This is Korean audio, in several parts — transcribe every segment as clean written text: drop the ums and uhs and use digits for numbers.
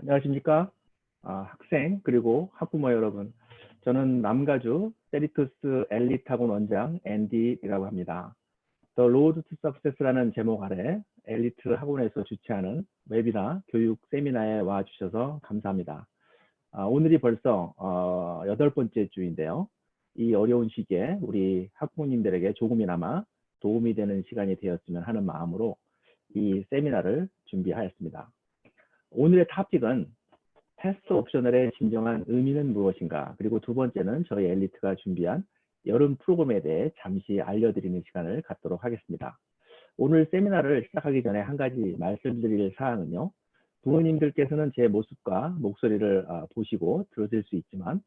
안녕하십니까? 학생 그리고 학부모 여러분. 저는 남가주 세리투스 엘리트 학원 원장 앤디라고 합니다. The Road to Success라는 제목 아래 엘리트 학원에서 주최하는 웨비나 교육 세미나에 와주셔서 감사합니다. 오늘이 벌써 8번째 주인데요. 이 어려운 시기에 우리 학부모님들에게 조금이나마 도움이 되는 시간이 되었으면 하는 마음으로 이 세미나를 준비하였습니다. 오늘의 토픽은 테스트 옵셔널의 진정한 의미는 무엇인가, 그리고 두 번째는 저희 엘리트가 준비한 여름 프로그램에 대해 잠시 알려드리는 시간을 갖도록 하겠습니다. 오늘 세미나를 시작하기 전에 한 가지 말씀드릴 사항은요. 부모님들께서는 제 모습과 목소리를 보시고 들으실 수 있지만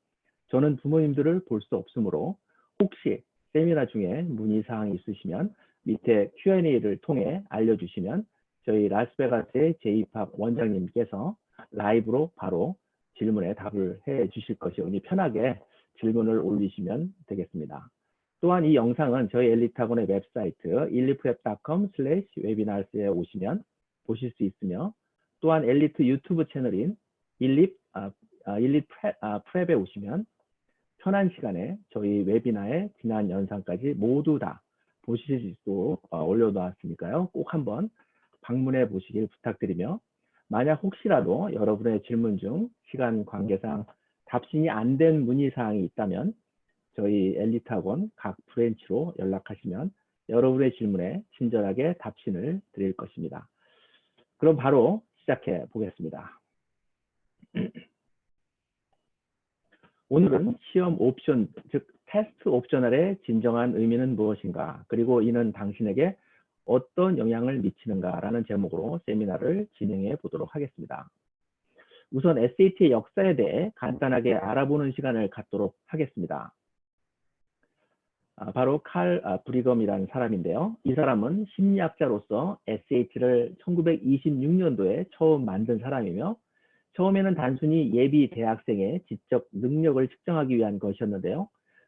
저는 부모님들을 볼 수 없으므로 혹시 세미나 중에 문의사항이 있으시면 밑에 Q&A를 통해 알려주시면 저희 라스베가스의 제이팝 원장님께서 라이브로 바로 질문에 답을 해 주실 것이오니 편하게 질문을 올리시면 되겠습니다. 또한 이 영상은 저희 엘리트학원의 웹사이트 elitprep.com/webinars에 오시면 보실 수 있으며, 또한 엘리트 유튜브 채널인 엘리트프랩에 오시면 편한 시간에 저희 웨비나의 지난 영상까지 모두 다 보실 수 있도록 올려놓았으니까요. 꼭 한번 방문해 보시길 부탁드리며, 만약 혹시라도 여러분의 질문 중 시간 관계상 답신이 안 된 문의사항이 있다면 저희 엘리트학원 각 브랜치로 연락하시면 여러분의 질문에 친절하게 답신을 드릴 것입니다. 그럼 바로 시작해 보겠습니다. 오늘은 시험 옵션, 즉 테스트 옵셔널의 진정한 의미는 무엇인가, 그리고 이는 당신에게 어떤 영향을 미치는가라는 제목으로 세미나를 진행해 보도록 하겠습니다. 우선 SAT의 역사에 대해 간단하게 알아보는 시간을 갖도록 하겠습니다. 바로 칼 브리검이라는 사람인데요. 이 사람은 심리학자로서 SAT를 1926년도에 처음 만든 사람이며, 처음에는 단순히 예비 대학생의 지적 능력을 측정하기 위한 것이었는데요.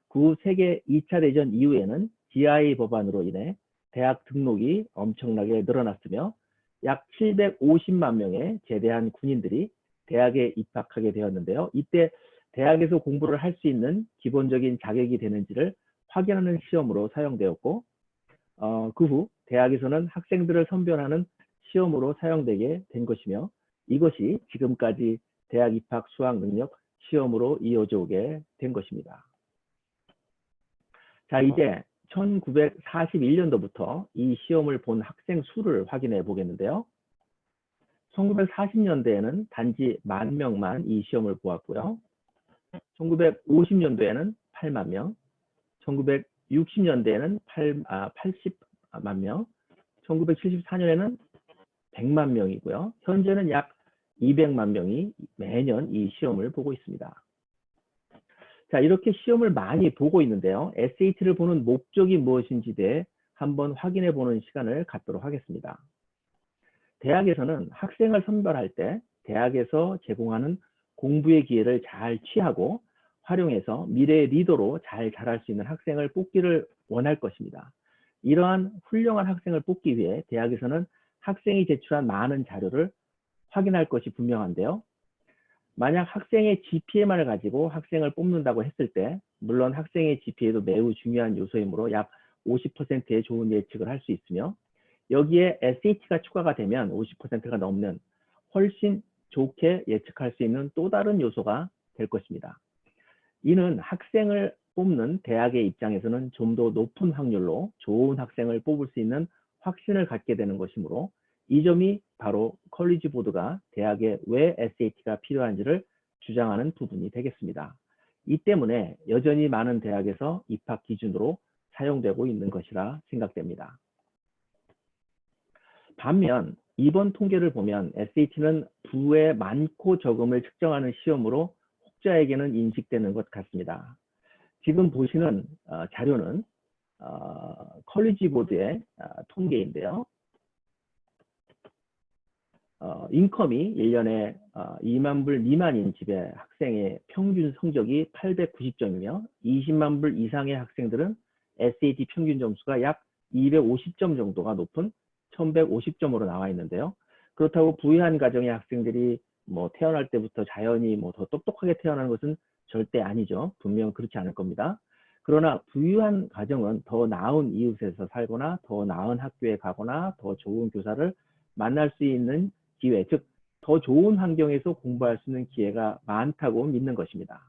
그 후 세계 2차 대전 이후에는 GI 법안으로 인해 대학 등록이 엄청나게 늘어났으며 약 750만 명의 제대한 군인들이 대학에 입학하게 되었는데요. 이때 대학에서 공부를 할 수 있는 기본적인 자격이 되는지를 확인하는 시험으로 사용되었고, 그 후 대학에서는 학생들을 선별하는 시험으로 사용되게 된 것이며, 이것이 지금까지 대학 입학 수학 능력 시험으로 이어져 오게 된 것입니다. 자, 이제 1941년도부터 이 시험을 본 학생 수를 확인해 보겠는데요. 1940년대에는 단지 10,000명만 이 시험을 보았고요. 1950년도에는 8만 명, 1960년대에는 80만 명, 1974년에는 100만 명이고요. 현재는 약 200만 명이 매년 이 시험을 보고 있습니다. 자, 이렇게 시험을 많이 보고 있는데요. SAT를 보는 목적이 무엇인지에 대해 한번 확인해 보는 시간을 갖도록 하겠습니다. 대학에서는 학생을 선별할 때 대학에서 제공하는 공부의 기회를 잘 취하고 활용해서 미래의 리더로 잘 자랄 수 있는 학생을 뽑기를 원할 것입니다. 이러한 훌륭한 학생을 뽑기 위해 대학에서는 학생이 제출한 많은 자료를 확인할 것이 분명한데요. 만약 학생의 GPA만을 가지고 학생을 뽑는다고 했을 때, 물론 학생의 GPA도 매우 중요한 요소이므로 약 50%의 좋은 예측을 할 수 있으며, 여기에 SAT가 추가가 되면 50%가 넘는 훨씬 좋게 예측할 수 있는 또 다른 요소가 될 것입니다. 이는 학생을 뽑는 대학의 입장에서는 좀 더 높은 확률로 좋은 학생을 뽑을 수 있는 확신을 갖게 되는 것이므로, 이 점이 바로 컬리지 보드가 대학에 왜 SAT가 필요한지를 주장하는 부분이 되겠습니다. 이 때문에 여전히 많은 대학에서 입학 기준으로 사용되고 있는 것이라 생각됩니다. 반면 이번 통계를 보면 SAT는 부의 많고 적음을 측정하는 시험으로 혹자에게는 인식되는 것 같습니다. 지금 보시는 자료는 컬리지 보드의 통계인데요. 인컴이 1년에 2만 불 미만인 집의 학생의 평균 성적이 890점이며 20만 불 이상의 학생들은 SAT 평균 점수가 약 250점 정도가 높은 1150점으로 나와 있는데요. 그렇다고 부유한 가정의 학생들이 뭐 태어날 때부터 자연히 뭐 더 똑똑하게 태어나는 것은 절대 아니죠. 분명 그렇지 않을 겁니다. 그러나 부유한 가정은 더 나은 이웃에서 살거나 더 나은 학교에 가거나 더 좋은 교사를 만날 수 있는 기회, 즉 더 좋은 환경에서 공부할 수 있는 기회가 많다고 믿는 것입니다.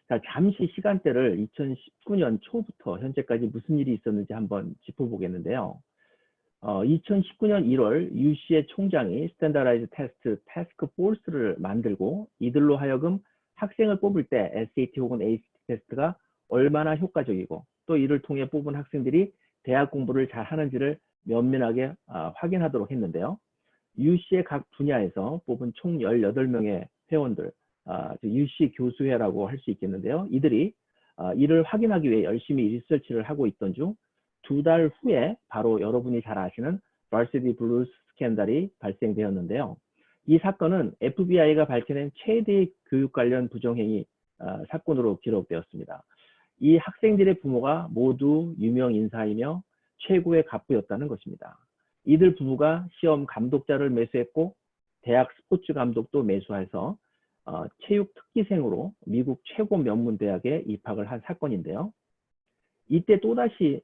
자, 잠시 시간대를 2019년 초부터 현재까지 무슨 일이 있었는지 한번 짚어보겠는데요. 2019년 1월 UC의 총장이 스탠다라이즈 테스트 태스크 포스를 만들고 이들로 하여금 학생을 뽑을 때 SAT 혹은 ACT 테스트가 얼마나 효과적이고 또 이를 통해 뽑은 학생들이 대학 공부를 잘 하는지를 면밀하게 확인하도록 했는데요. UC의 각 분야에서 뽑은 총 18명의 회원들, UC 교수회라고 할 수 있겠는데요. 이들이 이를 확인하기 위해 열심히 리서치를 하고 있던 중 2달 후에 바로 여러분이 잘 아시는 바시티 블루스 스캔들이 발생되었는데요. 이 사건은 FBI가 밝혀낸 최대의 교육 관련 부정행위 사건으로 기록되었습니다. 이 학생들의 부모가 모두 유명 인사이며 최고의 갑부였다는 것입니다. 이들 부부가 시험 감독자를 매수했고 대학 스포츠 감독도 매수해서 체육 특기생으로 미국 최고 명문 대학에 입학을 한 사건인데요. 이때 또다시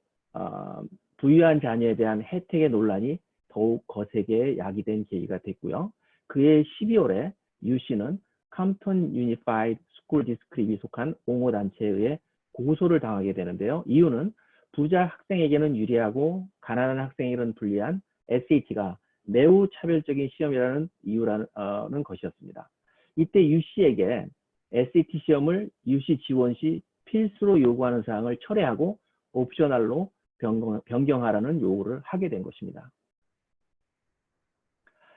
부유한 자녀에 대한 혜택의 논란이 더욱 거세게 야기된 계기가 됐고요. 그해 12월에 UC는 캄프턴 유니파이드 스쿨 디스트릭이 속한 옹호단체에 의해 고소를 당하게 되는데요. 이유는 부자 학생에게는 유리하고 가난한 학생에게는 불리한 SAT가 매우 차별적인 시험이라는 이유라는 것이었습니다. 이때 UC에게 SAT 시험을 UC 지원 시 필수로 요구하는 사항을 철회하고 옵셔널로 변경하라는 요구를 하게 된 것입니다.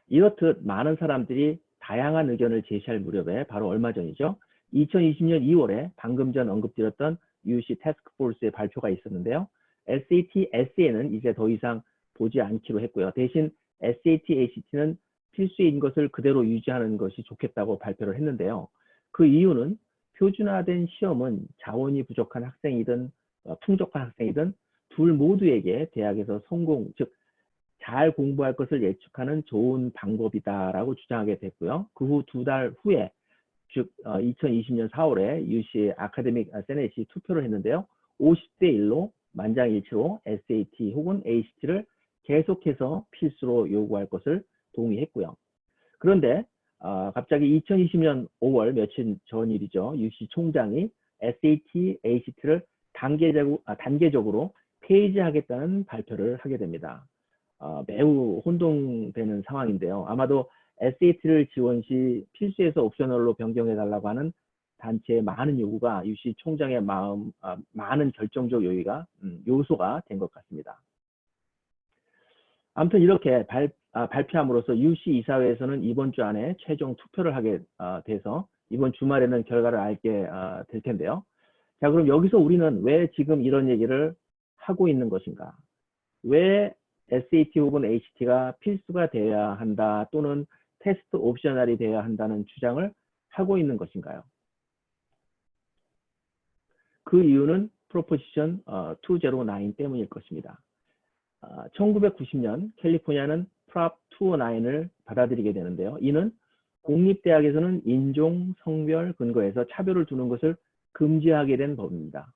이렇듯 많은 사람들이 다양한 의견을 제시할 무렵에 바로 얼마 전이죠. 2020년 2월에 방금 전 언급드렸던 UC 태스크포스의 발표가 있었는데요. SAT, SA는 이제 더 이상 보지 않기로 했고요. 대신 SAT, ACT는 필수인 것을 그대로 유지하는 것이 좋겠다고 발표를 했는데요. 그 이유는 표준화된 시험은 자원이 부족한 학생이든 풍족한 학생이든 둘 모두에게 대학에서 성공, 즉 잘 공부할 것을 예측하는 좋은 방법이다라고 주장하게 됐고요. 그 후 2달 후에 즉 2020년 4월에 UC 아카데믹 세넷이 투표를 했는데요. 50대 1로 만장일치로 SAT 혹은 ACT를 계속해서 필수로 요구할 것을 동의했고요. 그런데 갑자기 2020년 5월 며칠 전 일이죠. UC 총장이 SAT, ACT를 단계적으로 폐지하겠다는 발표를 하게 됩니다. 매우 혼동되는 상황인데요. 아마도 SAT를 지원 시 필수에서 옵셔널로 변경해달라고 하는 단체의 많은 요구가 UC 총장의 많은 결정적 요소가 된 것 같습니다. 아무튼 이렇게 발표함으로써 UC 이사회에서는 이번 주 안에 최종 투표를 하게 돼서 이번 주말에는 결과를 알게 될 텐데요. 자, 그럼 여기서 우리는 왜 지금 이런 얘기를 하고 있는 것인가? 왜 SAT 혹은 ACT가 필수가 되어야 한다 또는 테스트 옵셔널이 되어야 한다는 주장을 하고 있는 것인가요? 그 이유는 프로포지션 209 때문일 것입니다. 1990년 캘리포니아는 프롭 209을 받아들이게 되는데요. 이는 공립대학에서는 인종, 성별 근거에서 차별을 두는 것을 금지하게 된 법입니다.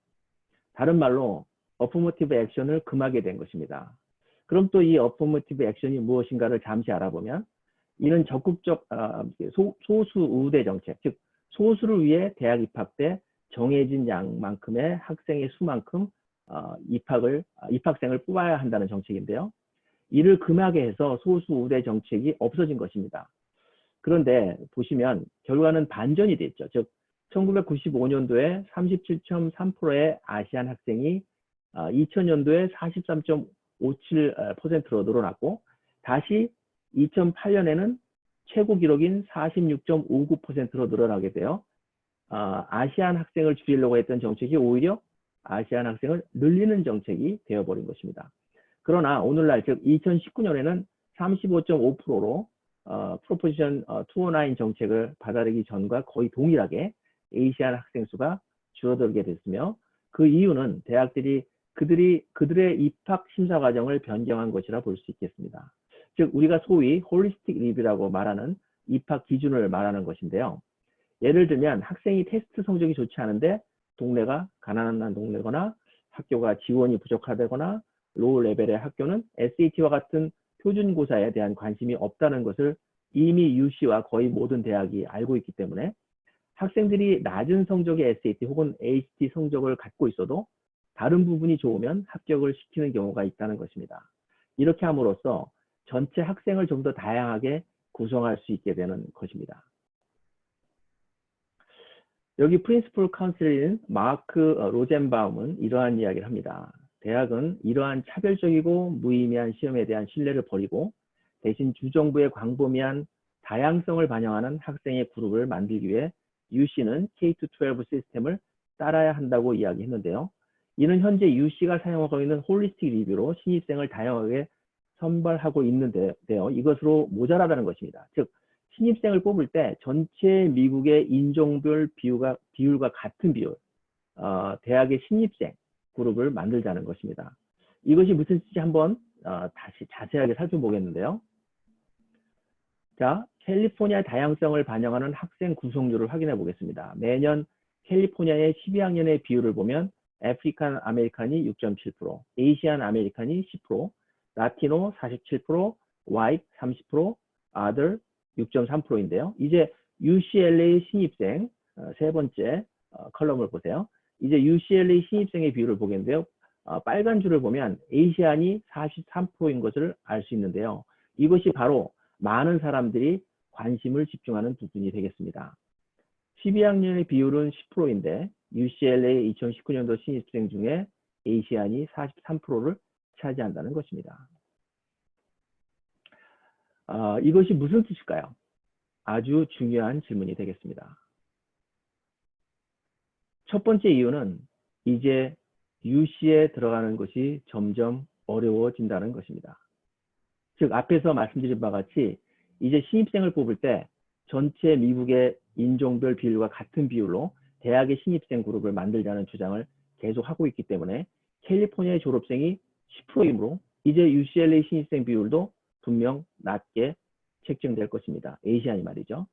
다른 말로 어퍼머티브 액션을 금하게 된 것입니다. 그럼 또 이 어퍼머티브 액션이 무엇인가를 잠시 알아보면 이는 적극적 소수 우대 정책, 즉 소수를 위해 대학 입학 때 정해진 양만큼의 학생의 수만큼 입학생을 뽑아야 한다는 정책인데요. 이를 금하게 해서 소수 우대 정책이 없어진 것입니다. 그런데 보시면 결과는 반전이 됐죠. 즉 1995년도에 37.3%의 아시안 학생이 2000년도에 43.57%로 늘어났고 다시 2008년에는 최고 기록인 46.59%로 늘어나게 돼요. 아시안 학생을 줄이려고 했던 정책이 오히려 아시안 학생을 늘리는 정책이 되어버린 것입니다. 그러나 오늘날 즉 2019년에는 35.5%로 프로포지션 209 정책을 받아들이기 전과 거의 동일하게 아시안 학생 수가 줄어들게 됐으며 그 이유는 대학들이 그들의 입학 심사 과정을 변경한 것이라 볼 수 있겠습니다. 즉 우리가 소위 홀리스틱 리뷰라고 말하는 입학 기준을 말하는 것인데요. 예를 들면 학생이 테스트 성적이 좋지 않은데 동네가 가난한 동네거나 학교가 지원이 부족하다거나 로우 레벨의 학교는 SAT와 같은 표준고사에 대한 관심이 없다는 것을 이미 UC와 거의 모든 대학이 알고 있기 때문에 학생들이 낮은 성적의 SAT 혹은 ACT 성적을 갖고 있어도 다른 부분이 좋으면 합격을 시키는 경우가 있다는 것입니다. 이렇게 함으로써 전체 학생을 좀 더 다양하게 구성할 수 있게 되는 것입니다. 여기 프린시플 카운슬인 마크 로젠바움은 이러한 이야기를 합니다. 대학은 이러한 차별적이고 무의미한 시험에 대한 신뢰를 버리고 대신 주정부의 광범위한 다양성을 반영하는 학생의 그룹을 만들기 위해 UC는 K-12 시스템을 따라야 한다고 이야기했는데요. 이는 현재 UC가 사용하고 있는 홀리스틱 리뷰로 신입생을 다양하게 선발하고 있는데요. 이것으로 모자라다는 것입니다. 즉 신입생을 뽑을 때 전체 미국의 인종별 비율과 같은 비율, 대학의 신입생 그룹을 만들자는 것입니다. 이것이 무슨 뜻인지 한번 다시 자세하게 살펴보겠는데요. 자, 캘리포니아의 다양성을 반영하는 학생 구성률을 확인해 보겠습니다. 매년 캘리포니아의 12학년의 비율을 보면 아프리칸 아메리칸이 6.7%, 에이시안 아메리칸이 10%, 라티노 47%, 화이트 30%, 아들 6.3%인데요. 이제 UCLA 신입생 세 번째 컬럼을 보세요. 이제 UCLA 신입생의 비율을 보겠는데요. 빨간 줄을 보면 에이시안이 43%인 것을 알 수 있는데요. 이것이 바로 많은 사람들이 관심을 집중하는 부분이 되겠습니다. 12학년의 비율은 10%인데 UCLA 2019년도 신입생 중에 에이시안이 43%를 차지한다는 것입니다. 이것이 무슨 뜻일까요? 아주 중요한 질문이 되겠습니다. 첫 번째 이유는 이제 UC에 들어가는 것이 점점 어려워진다는 것입니다. 즉 앞에서 말씀드린 바와 같이 이제 신입생을 뽑을 때 전체 미국의 인종별 비율과 같은 비율로 대학의 신입생 그룹을 만들자는 주장을 계속하고 있기 때문에 캘리포니아의 졸업생이 10%이므로 이제 UCLA 신입생 비율도 분명 낮게 책정될 것입니다. 에이시안이 말이죠.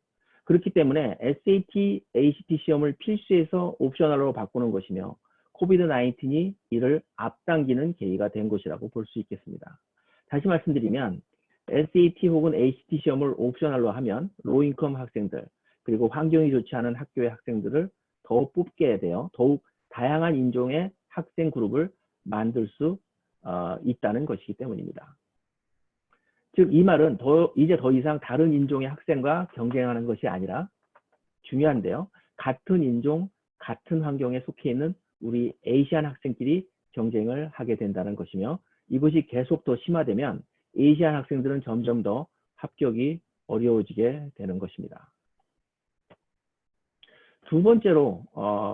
그렇기 때문에 SAT, ACT 시험을 필수에서 옵셔널로 바꾸는 것이며 코비드-19이 이를 앞당기는 계기가 된 것이라고 볼 수 있겠습니다. 다시 말씀드리면 SAT 혹은 ACT 시험을 옵셔널로 하면 로인컴 학생들 그리고 환경이 좋지 않은 학교의 학생들을 더 뽑게 되어 더욱 다양한 인종의 학생 그룹을 만들 수 있다는 것이기 때문입니다. 즉 이 말은 이제 더 이상 다른 인종의 학생과 경쟁하는 것이 아니라 중요한데요. 같은 인종, 같은 환경에 속해 있는 우리 에이시안 학생끼리 경쟁을 하게 된다는 것이며 이것이 계속 더 심화되면 에이시안 학생들은 점점 더 합격이 어려워지게 되는 것입니다. 두 번째로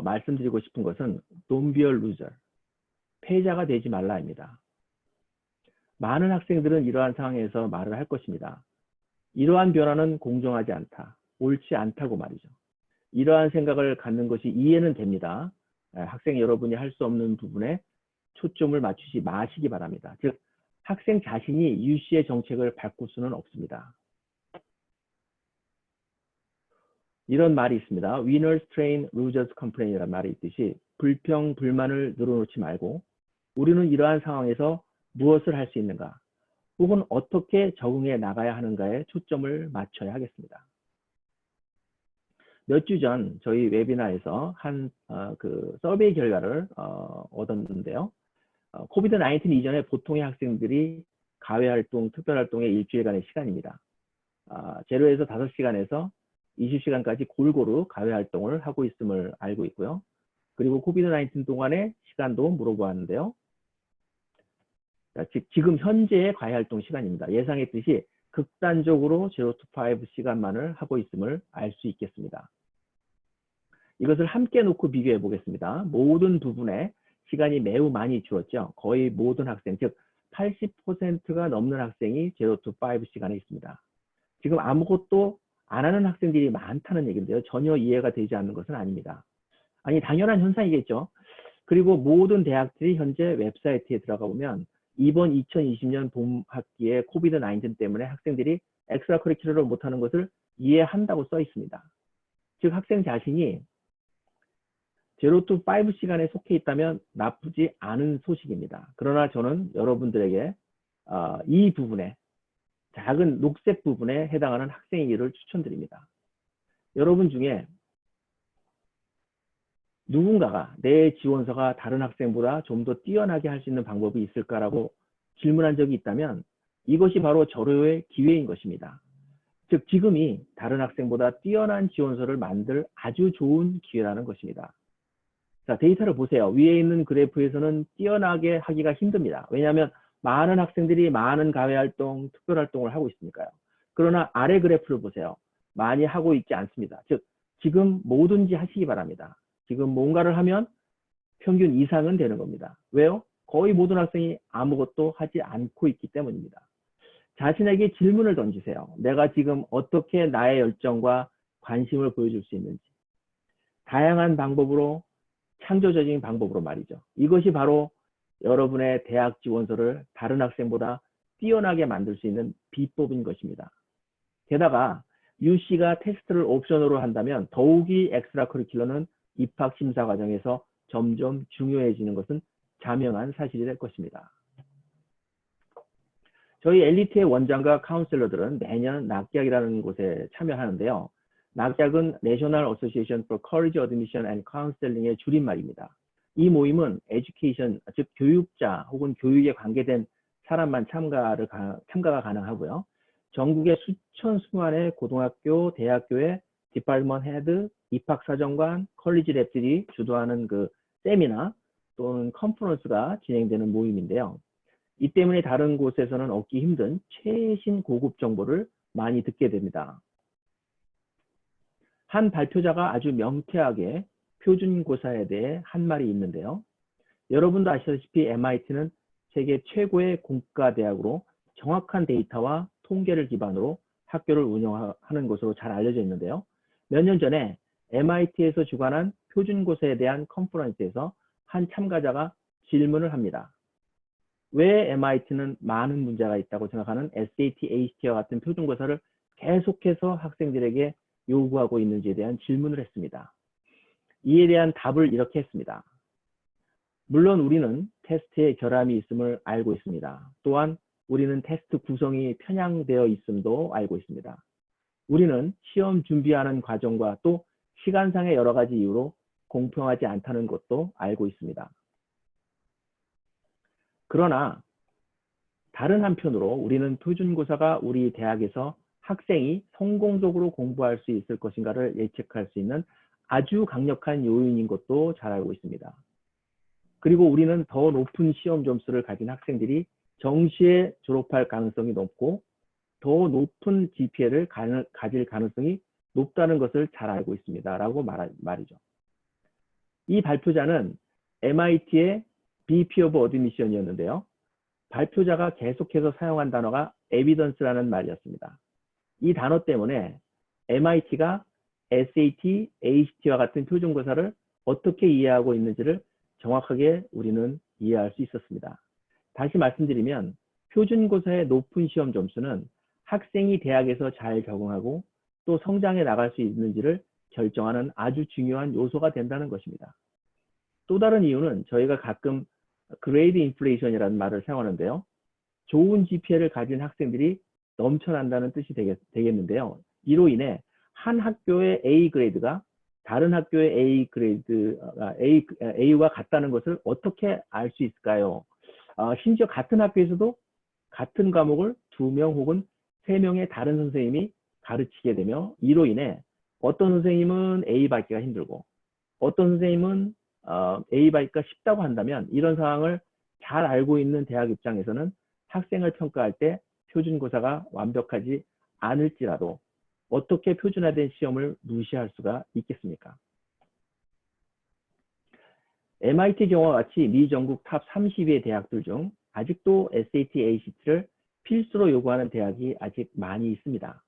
말씀드리고 싶은 것은 Don't be a loser. 패자가 되지 말라입니다. 많은 학생들은 이러한 상황에서 말을 할 것입니다. 이러한 변화는 공정하지 않다. 옳지 않다고 말이죠. 이러한 생각을 갖는 것이 이해는 됩니다. 학생 여러분이 할 수 없는 부분에 초점을 맞추지 마시기 바랍니다. 즉 학생 자신이 UC의 정책을 바꿀 수는 없습니다. 이런 말이 있습니다. Winners train, losers complain이라는 말이 있듯이 불평, 불만을 늘어놓지 말고 우리는 이러한 상황에서 무엇을 할 수 있는가 혹은 어떻게 적응해 나가야 하는가에 초점을 맞춰야 하겠습니다. 몇 주 전 저희 웨비나에서 한 서베이 결과를 얻었는데요. 코비드-19 이전에 보통의 학생들이 가외활동, 특별활동의 일주일간의 시간입니다. 제로에서 5시간에서 20시간까지 골고루 가외활동을 하고 있음을 알고 있고요. 그리고 코비드-19 동안의 시간도 물어보았는데요. 지금 현재의 과외활동 시간입니다. 예상했듯이 극단적으로 0 to 5 시간만을 하고 있음을 알 수 있겠습니다. 이것을 함께 놓고 비교해 보겠습니다. 모든 부분에 시간이 매우 많이 주었죠. 거의 모든 학생, 즉 80%가 넘는 학생이 0 to 5 시간에 있습니다. 지금 아무것도 안 하는 학생들이 많다는 얘기인데요. 전혀 이해가 되지 않는 것은 아닙니다. 아니 당연한 현상이겠죠. 그리고 모든 대학들이 현재 웹사이트에 들어가 보면 이번 2020년 봄 학기에 코비드 19 때문에 학생들이 엑스트라 커리큘러를 못하는 것을 이해한다고 써 있습니다. 즉 학생 자신이 0 to 5 시간에 속해 있다면 나쁘지 않은 소식입니다. 그러나 저는 여러분들에게 이 부분에 작은 녹색 부분에 해당하는 학생이기를 추천드립니다. 여러분 중에 누군가가 내 지원서가 다른 학생보다 좀 더 뛰어나게 할 수 있는 방법이 있을까라고 질문한 적이 있다면 이것이 바로 절호의 기회인 것입니다. 즉 지금이 다른 학생보다 뛰어난 지원서를 만들 아주 좋은 기회라는 것입니다. 자, 데이터를 보세요. 위에 있는 그래프에서는 뛰어나게 하기가 힘듭니다. 왜냐하면 많은 학생들이 많은 과외활동, 특별활동을 하고 있으니까요. 그러나 아래 그래프를 보세요. 많이 하고 있지 않습니다. 즉 지금 뭐든지 하시기 바랍니다. 지금 뭔가를 하면 평균 이상은 되는 겁니다. 왜요? 거의 모든 학생이 아무것도 하지 않고 있기 때문입니다. 자신에게 질문을 던지세요. 내가 지금 어떻게 나의 열정과 관심을 보여줄 수 있는지. 다양한 방법으로, 창조적인 방법으로 말이죠. 이것이 바로 여러분의 대학 지원서를 다른 학생보다 뛰어나게 만들 수 있는 비법인 것입니다. 게다가 UC가 테스트를 옵션으로 한다면 더욱이 엑스트라 커리큘러는 입학 심사 과정에서 점점 중요해지는 것은 자명한 사실이 될 것입니다. 저희 엘리트의 원장과 카운셀러들은 매년 낙약이라는 곳에 참여하는데요. 낙약은 National Association for College Admission and Counseling의 줄임말입니다. 이 모임은 에듀케이션, 즉 교육자 혹은 교육에 관계된 사람만 참가가 가능하고요. 전국의 수천 수만의 고등학교, 대학교의 디파트먼트 헤드, 입학사정관, 컬리지 랩들이 주도하는 그 세미나 또는 컨퍼런스가 진행되는 모임인데요. 이 때문에 다른 곳에서는 얻기 힘든 최신 고급 정보를 많이 듣게 됩니다. 한 발표자가 아주 명쾌하게 표준고사에 대해 한 말이 있는데요. 여러분도 아시다시피 MIT는 세계 최고의 공과대학으로 정확한 데이터와 통계를 기반으로 학교를 운영하는 것으로 잘 알려져 있는데요. 몇 년 전에 MIT에서 주관한 표준고사에 대한 컨퍼런스에서 한 참가자가 질문을 합니다. 왜 MIT는 많은 문제가 있다고 생각하는 SAT, ACT와 같은 표준고사를 계속해서 학생들에게 요구하고 있는지에 대한 질문을 했습니다. 이에 대한 답을 이렇게 했습니다. 물론 우리는 테스트에 결함이 있음을 알고 있습니다. 또한 우리는 테스트 구성이 편향되어 있음도 알고 있습니다. 우리는 시험 준비하는 과정과 또 시간상의 여러 가지 이유로 공평하지 않다는 것도 알고 있습니다. 그러나 다른 한편으로 우리는 표준고사가 우리 대학에서 학생이 성공적으로 공부할 수 있을 것인가를 예측할 수 있는 아주 강력한 요인인 것도 잘 알고 있습니다. 그리고 우리는 더 높은 시험 점수를 가진 학생들이 정시에 졸업할 가능성이 높고 더 높은 GPA를 가질 가능성이 높다는 것을 잘 알고 있습니다. 라고 말이죠. 이 발표자는 MIT의 VP of Admission이었는데요. 발표자가 계속해서 사용한 단어가 evidence라는 말이었습니다. 이 단어 때문에 MIT가 SAT, ACT와 같은 표준고사를 어떻게 이해하고 있는지를 정확하게 우리는 이해할 수 있었습니다. 다시 말씀드리면 표준고사의 높은 시험 점수는 학생이 대학에서 잘 적응하고 또 성장해 나갈 수 있는지를 결정하는 아주 중요한 요소가 된다는 것입니다. 또 다른 이유는 저희가 가끔 grade inflation이라는 말을 사용하는데요. 좋은 GPA를 가진 학생들이 넘쳐난다는 뜻이 되겠는데요. 이로 인해 한 학교의 A 그레이드가 다른 학교의 A와 같다는 것을 어떻게 알 수 있을까요? 심지어 같은 학교에서도 같은 과목을 2명 혹은 3명의 다른 선생님이 가르치게 되며 이로 인해 어떤 선생님은 A 받기가 힘들고 어떤 선생님은 A 받기가 쉽다고 한다면 이런 상황을 잘 알고 있는 대학 입장에서는 학생을 평가할 때 표준고사가 완벽하지 않을지라도 어떻게 표준화된 시험을 무시할 수가 있겠습니까? MIT 경우와 같이 미 전국 탑 30의 대학들 중 아직도 SAT, ACT를 필수로 요구하는 대학이 아직 많이 있습니다.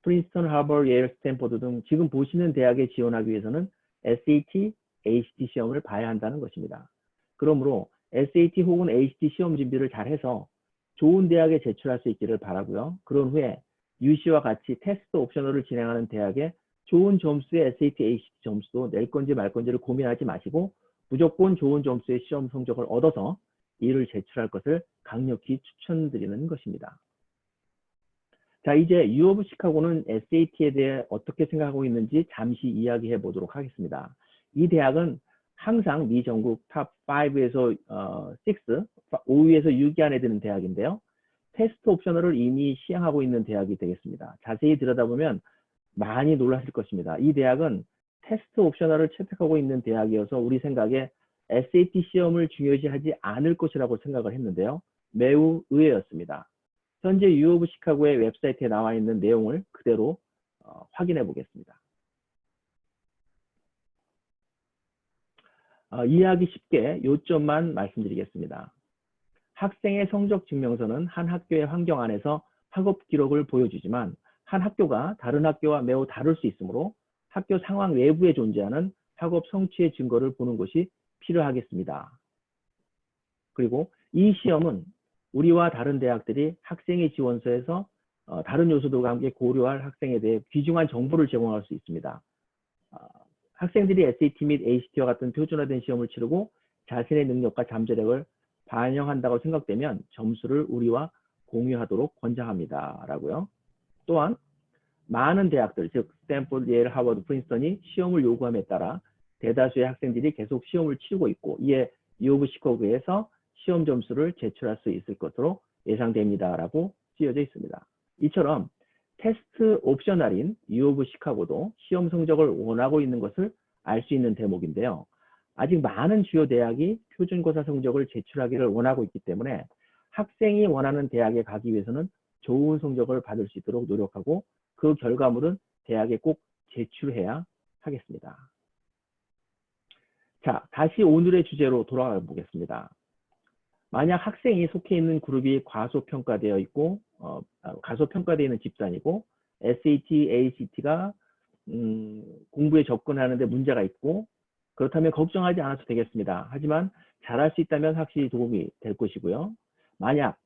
프린스턴, 하버드, 예일, 스탠포드 등 지금 보시는 대학에 지원하기 위해서는 SAT, ACT 시험을 봐야 한다는 것입니다. 그러므로 SAT 혹은 ACT 시험 준비를 잘해서 좋은 대학에 제출할 수 있기를 바라고요. 그런 후에 UC와 같이 테스트 옵셔널을 진행하는 대학에 좋은 점수의 SAT, ACT 점수도 낼 건지 말 건지를 고민하지 마시고 무조건 좋은 점수의 시험 성적을 얻어서 이를 제출할 것을 강력히 추천드리는 것입니다. 자, 이제 U of 시카고는 SAT에 대해 어떻게 생각하고 있는지 잠시 이야기해 보도록 하겠습니다. 이 대학은 항상 미 전국 탑 5에서 6, 5위에서 6위 안에 드는 대학인데요. 테스트 옵셔널을 이미 시행하고 있는 대학이 되겠습니다. 자세히 들여다보면 많이 놀라실 것입니다. 이 대학은 테스트 옵셔널을 채택하고 있는 대학이어서 우리 생각에 SAT 시험을 중요시하지 않을 것이라고 생각을 했는데요. 매우 의외였습니다. 현재 U of 시카고의 웹사이트에 나와 있는 내용을 그대로 확인해 보겠습니다. 이해하기 쉽게 요점만 말씀드리겠습니다. 학생의 성적 증명서는 한 학교의 환경 안에서 학업 기록을 보여주지만 한 학교가 다른 학교와 매우 다를 수 있으므로 학교 상황 외부에 존재하는 학업 성취의 증거를 보는 것이 필요하겠습니다. 그리고 이 시험은 우리와 다른 대학들이 학생의 지원서에서 다른 요소들과 함께 고려할 학생에 대해 귀중한 정보를 제공할 수 있습니다. 학생들이 SAT 및 ACT와 같은 표준화된 시험을 치르고 자신의 능력과 잠재력을 반영한다고 생각되면 점수를 우리와 공유하도록 권장합니다. 라고요. 또한 많은 대학들, 즉 스탠포드, 예일, 하버드, 프린스턴이 시험을 요구함에 따라 대다수의 학생들이 계속 시험을 치르고 있고 이에 U of 시카고에서 시험 점수를 제출할 수 있을 것으로 예상됩니다. 라고 쓰여져 있습니다. 이처럼 테스트 옵셔널인 U of 시카고도 시험 성적을 원하고 있는 것을 알 수 있는 대목인데요. 아직 많은 주요 대학이 표준고사 성적을 제출하기를 원하고 있기 때문에 학생이 원하는 대학에 가기 위해서는 좋은 성적을 받을 수 있도록 노력하고 그 결과물은 대학에 꼭 제출해야 하겠습니다. 자, 다시 오늘의 주제로 돌아가 보겠습니다. 만약 학생이 속해 있는 그룹이 과소평가되어 있고 과소평가되어 있는 집단이고 SAT, ACT가 공부에 접근하는 데 문제가 있고 그렇다면 걱정하지 않아도 되겠습니다. 하지만 잘할 수 있다면 확실히 도움이 될 것이고요. 만약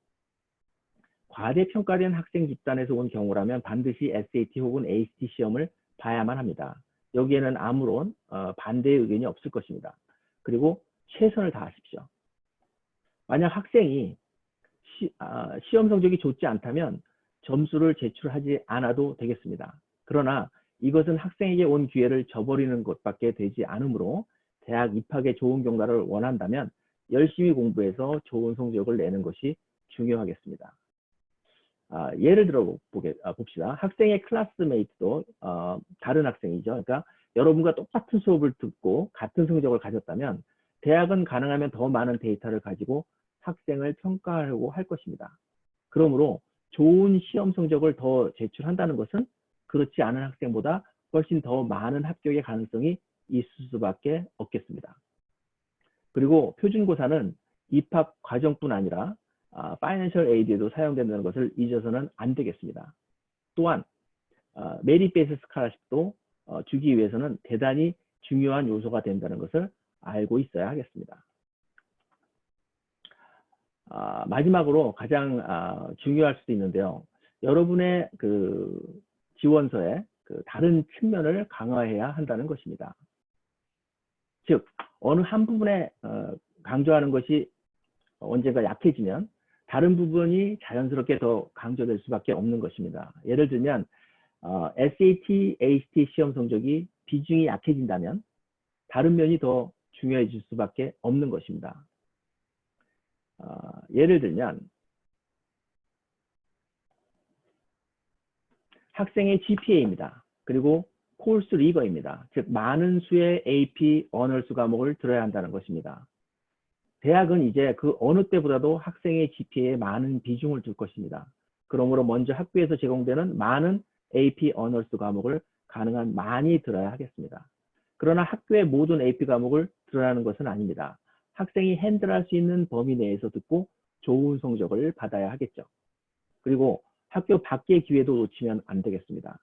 과대평가된 학생 집단에서 온 경우라면 반드시 SAT 혹은 ACT 시험을 봐야만 합니다. 여기에는 아무런 반대의 의견이 없을 것입니다. 그리고 최선을 다하십시오. 만약 학생이 시험 성적이 좋지 않다면 점수를 제출하지 않아도 되겠습니다. 그러나 이것은 학생에게 온 기회를 저버리는 것밖에 되지 않으므로 대학 입학에 좋은 결과를 원한다면 열심히 공부해서 좋은 성적을 내는 것이 중요하겠습니다. 예를 들어 봅시다. 학생의 클래스메이트도 다른 학생이죠. 그러니까 여러분과 똑같은 수업을 듣고 같은 성적을 가졌다면 대학은 가능하면 더 많은 데이터를 가지고 학생을 평가하려고 할 것입니다. 그러므로 좋은 시험 성적을 더 제출한다는 것은 그렇지 않은 학생보다 훨씬 더 많은 합격의 가능성이 있을 수밖에 없겠습니다. 그리고 표준고사는 입학 과정뿐 아니라 파이낸셜 에이드에도 사용된다는 것을 잊어서는 안 되겠습니다. 또한 메리트 베이스 스칼라십도 주기 위해서는 대단히 중요한 요소가 된다는 것을 알고 있어야 하겠습니다. 마지막으로 가장 중요할 수도 있는데요. 여러분의 그 지원서에 다른 측면을 강화해야 한다는 것입니다. 즉 어느 한 부분에 강조하는 것이 언젠가 약해지면 다른 부분이 자연스럽게 더 강조될 수밖에 없는 것입니다. 예를 들면 SAT, ACT 시험 성적이 비중이 약해진다면 다른 면이 더 중요해질 수밖에 없는 것입니다. 예를 들면 학생의 GPA입니다. 그리고 코urse 리거입니다. 즉 많은 수의 AP 언어스 과목을 들어야 한다는 것입니다. 대학은 이제 그 어느 때보다도 학생의 GPA에 많은 비중을 둘 것입니다. 그러므로 먼저 학교에서 제공되는 많은 AP 언어스 과목을 가능한 많이 들어야 하겠습니다. 그러나 학교의 모든 AP 과목을 들어라는 것은 아닙니다. 학생이 핸들할 수 있는 범위 내에서 듣고 좋은 성적을 받아야 하겠죠. 그리고 학교 밖의 기회도 놓치면 안 되겠습니다.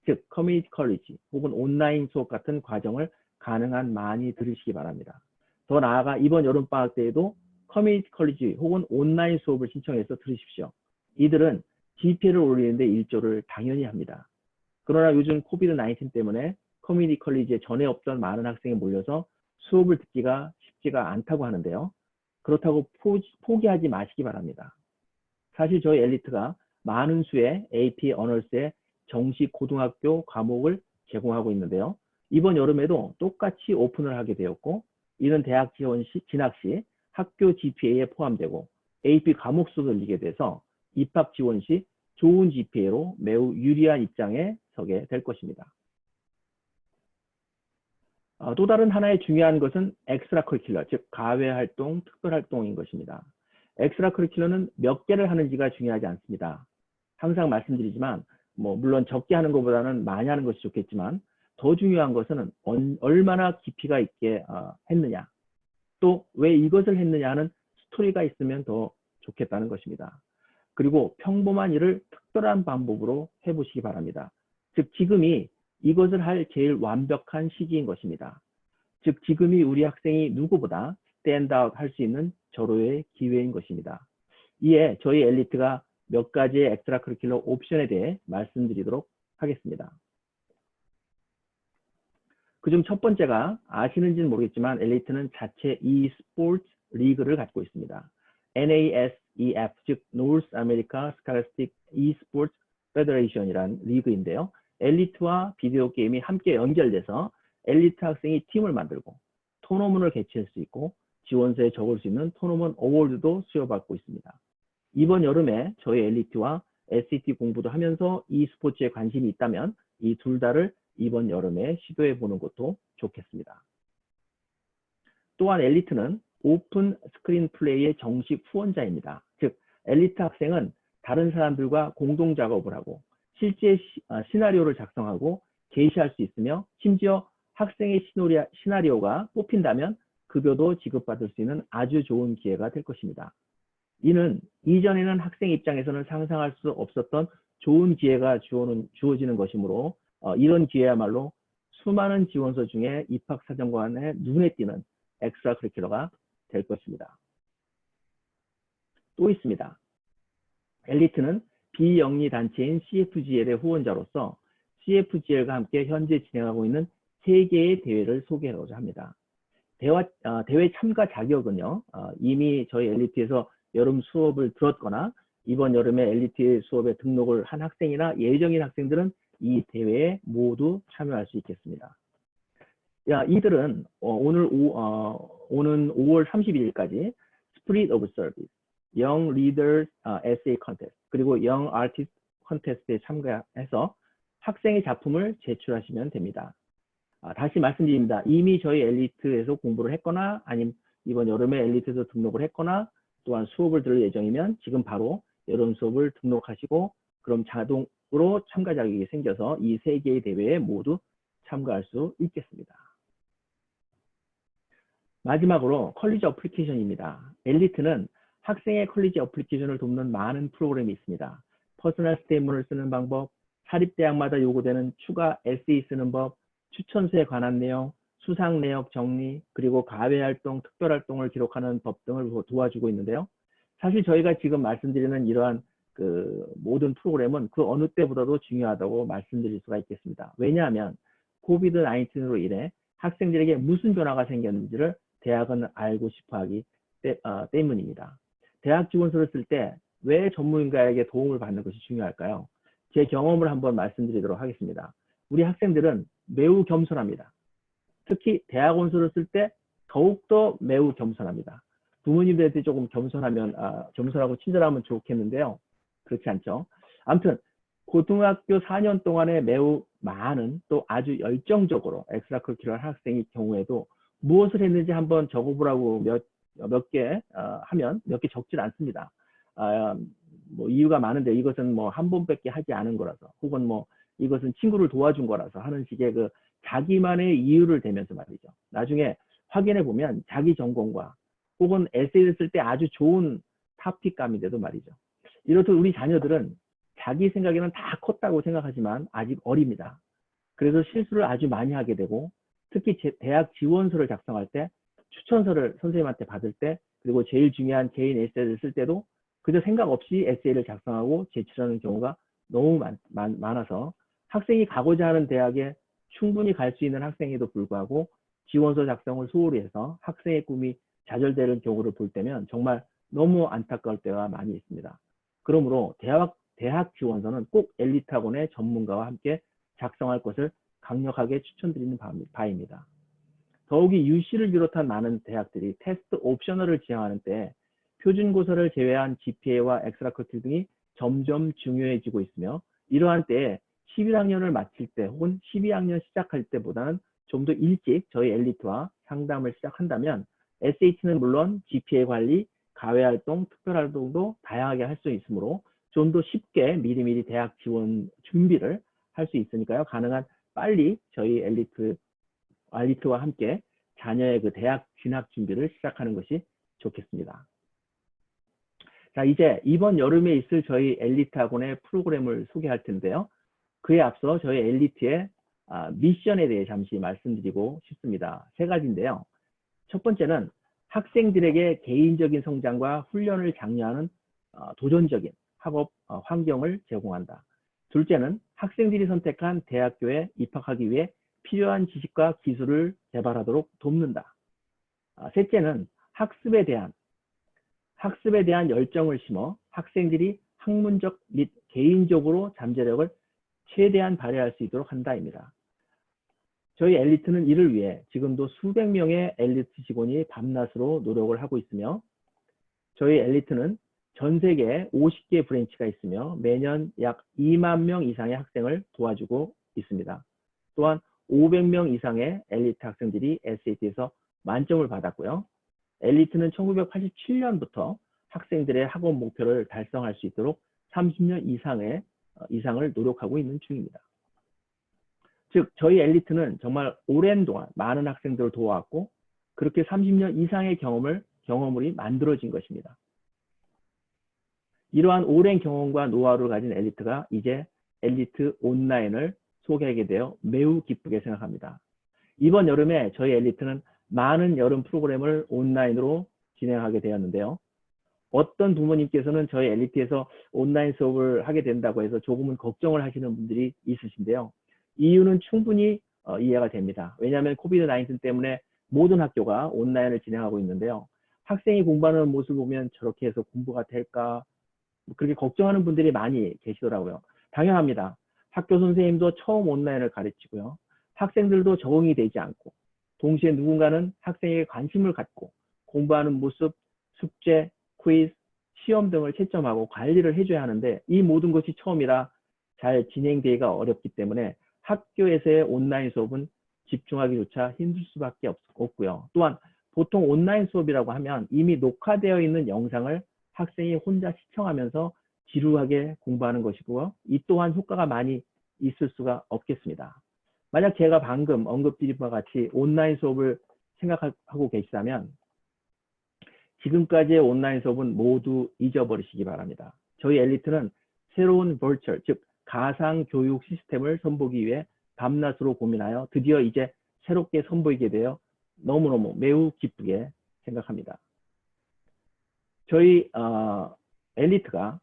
즉 커뮤니티 컬리지 혹은 온라인 수업 같은 과정을 가능한 많이 들으시기 바랍니다. 더 나아가 이번 여름방학 때에도 커뮤니티 컬리지 혹은 온라인 수업을 신청해서 들으십시오. 이들은 GPA를 올리는데 일조를 당연히 합니다. 그러나 요즘 코비드-19 때문에 커뮤니티 컬리지에 전에 없던 많은 학생이 몰려서 수업을 듣기가 쉽지가 않다고 하는데요. 그렇다고 포기하지 마시기 바랍니다. 사실 저희 엘리트가 많은 수의 AP 어널스의 정식 고등학교 과목을 제공하고 있는데요. 이번 여름에도 똑같이 오픈을 하게 되었고, 이는 대학 지원 시, 진학 시 학교 GPA에 포함되고 AP 과목 수도 늘리게 돼서 입학 지원 시 좋은 GPA로 매우 유리한 입장에 서게 될 것입니다. 또 다른 하나의 중요한 것은 엑스트라 커리큘러, 즉 가외 활동, 특별 활동인 것입니다. 엑스트라 커리큘러는 몇 개를 하는지가 중요하지 않습니다. 항상 말씀드리지만 물론 적게 하는 것보다는 많이 하는 것이 좋겠지만 더 중요한 것은 얼마나 깊이가 있게 했느냐, 또 왜 이것을 했느냐 하는 스토리가 있으면 더 좋겠다는 것입니다. 그리고 평범한 일을 특별한 방법으로 해보시기 바랍니다. 즉 지금이 이것을 할 제일 완벽한 시기인 것입니다. 즉 지금이 우리 학생이 누구보다 스탠드아웃 할 수 있는 절호의 기회인 것입니다. 이에 저희 엘리트가 몇 가지의 엑스트라 커리큘러 옵션에 대해 말씀드리도록 하겠습니다. 그중 첫 번째가 아시는지는 모르겠지만 엘리트는 자체 e스포츠 리그를 갖고 있습니다. NASEF, 즉 North America Scholastic Esports Federation이라는 리그인데요. 엘리트와 비디오 게임이 함께 연결돼서 엘리트 학생이 팀을 만들고 토너먼트를 개최할 수 있고 지원서에 적을 수 있는 토너먼트 어워드도 수여받고 있습니다. 이번 여름에 저희 엘리트와 SAT 공부도 하면서 e스포츠에 관심이 있다면 이 둘 다를 이번 여름에 시도해 보는 것도 좋겠습니다. 또한 엘리트는 오픈 스크린 플레이의 정식 후원자입니다. 즉 엘리트 학생은 다른 사람들과 공동 작업을 하고 실제 시나리오를 작성하고 게시할 수 있으며 심지어 학생의 시나리오가 뽑힌다면 급여도 지급받을 수 있는 아주 좋은 기회가 될 것입니다. 이는 이전에는 학생 입장에서는 상상할 수 없었던 좋은 기회가 주어지는 것이므로 이런 기회야말로 수많은 지원서 중에 입학사정관의 눈에 띄는 엑스트라 커리큘러가 될 것입니다. 또 있습니다. 엘리트는 비영리 단체인 CFGL의 후원자로서 CFGL과 함께 현재 진행하고 있는 3개의 대회를 소개하고자 합니다. 대회 참가 자격은요, 이미 저희 엘리트에서 여름 수업을 들었거나 이번 여름에 엘리트 수업에 등록을 한 학생이나 예정인 학생들은 이 대회에 모두 참여할 수 있겠습니다. 이들은 오는 5월 31일까지 Spirit of Service, Young Leaders Essay Contest, 그리고 Young Artist Contest에 참가해서 학생의 작품을 제출하시면 됩니다. 다시 말씀드립니다. 이미 저희 엘리트에서 공부를 했거나 아니면 이번 여름에 엘리트에서 등록을 했거나 또한 수업을 들을 예정이면 지금 바로 여름 수업을 등록하시고 그럼 자동으로 참가 자격이 생겨서 이 3개의 대회에 모두 참가할 수 있겠습니다. 마지막으로 컬리지 어플리케이션입니다. 엘리트는 학생의 컬리지 어플리케이션을 돕는 많은 프로그램이 있습니다. 퍼스널 스테이트먼트를 쓰는 방법, 사립대학마다 요구되는 추가 에세이 쓰는 법, 추천서에 관한 내용, 수상 내역 정리, 그리고 가외활동, 특별활동을 기록하는 법 등을 도와주고 있는데요. 사실 저희가 지금 말씀드리는 이러한 모든 프로그램은 그 어느 때보다도 중요하다고 말씀드릴 수가 있겠습니다. 왜냐하면 코비드-19로 인해 학생들에게 무슨 변화가 생겼는지를 대학은 알고 싶어하기 때문입니다. 대학 지원서를 쓸 때 왜 전문가에게 도움을 받는 것이 중요할까요? 제 경험을 한번 말씀드리도록 하겠습니다. 우리 학생들은 매우 겸손합니다. 특히 대학원서를 쓸 때 더욱더 매우 겸손합니다. 부모님들한테 조금 겸손하고 친절하면 좋겠는데요. 그렇지 않죠. 아무튼 고등학교 4년 동안에 매우 많은 또 아주 열정적으로 엑스트라 커리큘러 학생의 경우에도 무엇을 했는지 한번 적어보라고 몇 개 하면 몇 개 적진 않습니다. 이유가 많은데 이것은 한 번밖에 하지 않은 거라서 혹은 이것은 친구를 도와준 거라서 하는 식의 자기만의 이유를 대면서 말이죠. 나중에 확인해 보면 자기 전공과 혹은 에세이를 쓸 때 아주 좋은 토픽감인데도 말이죠. 이렇듯 우리 자녀들은 자기 생각에는 다 컸다고 생각하지만 아직 어립니다. 그래서 실수를 아주 많이 하게 되고 특히 대학 지원서를 작성할 때 추천서를 선생님한테 받을 때 그리고 제일 중요한 개인 에세이를 쓸 때도 그저 생각 없이 에세이를 작성하고 제출하는 경우가 너무 많아서 학생이 가고자 하는 대학에 충분히 갈 수 있는 학생에도 불구하고 지원서 작성을 소홀히 해서 학생의 꿈이 좌절되는 경우를 볼 때면 정말 너무 안타까울 때가 많이 있습니다. 그러므로 대학 지원서는 꼭 엘리트 학원의 전문가와 함께 작성할 것을 강력하게 추천드리는 바입니다. 더욱이 UC를 비롯한 많은 대학들이 테스트 옵셔널을 지향하는 때 표준고사를 제외한 GPA와 엑스트라커리큘럼 등이 점점 중요해지고 있으며 이러한 때에 11학년을 마칠 때 혹은 12학년 시작할 때보다는 좀 더 일찍 저희 엘리트와 상담을 시작한다면 SAT는 물론 GPA 관리, 가외활동, 특별활동도 다양하게 할 수 있으므로 좀 더 쉽게 미리미리 대학 지원 준비를 할 수 있으니까요. 가능한 빨리 저희 엘리트와 함께 자녀의 그 대학 진학 준비를 시작하는 것이 좋겠습니다. 자, 이제 이번 여름에 있을 저희 엘리트 학원의 프로그램을 소개할 텐데요. 그에 앞서 저희 엘리트의 미션에 대해 잠시 말씀드리고 싶습니다. 세 가지인데요. 첫 번째는 학생들에게 개인적인 성장과 훈련을 장려하는 도전적인 학업 환경을 제공한다. 둘째는 학생들이 선택한 대학교에 입학하기 위해 필요한 지식과 기술을 개발하도록 돕는다. 셋째는 학습에 대한 열정을 심어 학생들이 학문적 및 개인적으로 잠재력을 최대한 발휘할 수 있도록 한다입니다. 저희 엘리트는 이를 위해 지금도 수백 명의 엘리트 직원이 밤낮으로 노력을 하고 있으며 저희 엘리트는 전 세계에 50개 브랜치가 있으며 매년 약 2만 명 이상의 학생을 도와주고 있습니다. 또한 500명 이상의 엘리트 학생들이 SAT에서 만점을 받았고요. 엘리트는 1987년부터 학생들의 학업 목표를 달성할 수 있도록 30년 이상을 노력하고 있는 중입니다. 즉 저희 엘리트는 정말 오랜 동안 많은 학생들을 도와왔고 그렇게 30년 이상의 경험이 만들어진 것입니다. 이러한 오랜 경험과 노하우를 가진 엘리트가 이제 엘리트 온라인을 소개하게 되어 매우 기쁘게 생각합니다. 이번 여름에 저희 엘리트는 많은 여름 프로그램을 온라인으로 진행하게 되었는데요. 어떤 부모님께서는 저희 엘리트에서 온라인 수업을 하게 된다고 해서 조금은 걱정을 하시는 분들이 있으신데요. 이유는 충분히 이해가 됩니다. 왜냐하면 코비드-19 때문에 모든 학교가 온라인을 진행하고 있는데요. 학생이 공부하는 모습을 보면 저렇게 해서 공부가 될까? 그렇게 걱정하는 분들이 많이 계시더라고요. 당연합니다. 학교 선생님도 처음 온라인을 가르치고요. 학생들도 적응이 되지 않고 동시에 누군가는 학생에게 관심을 갖고 공부하는 모습, 숙제, 퀴즈, 시험 등을 채점하고 관리를 해줘야 하는데 이 모든 것이 처음이라 잘 진행되기가 어렵기 때문에 학교에서의 온라인 수업은 집중하기조차 힘들 수밖에 없고요. 또한 보통 온라인 수업이라고 하면 이미 녹화되어 있는 영상을 학생이 혼자 시청하면서 지루하게 공부하는 것이고요. 이 또한 효과가 많이 있을 수가 없겠습니다. 만약 제가 방금 언급드린 바와 같이 온라인 수업을 생각하고 계시다면 지금까지의 온라인 수업은 모두 잊어버리시기 바랍니다. 저희 엘리트는 새로운 버추얼, 즉 가상 교육 시스템을 선보이기 위해 밤낮으로 고민하여 드디어 이제 새롭게 선보이게 되어 너무너무 매우 기쁘게 생각합니다. 저희 엘리트가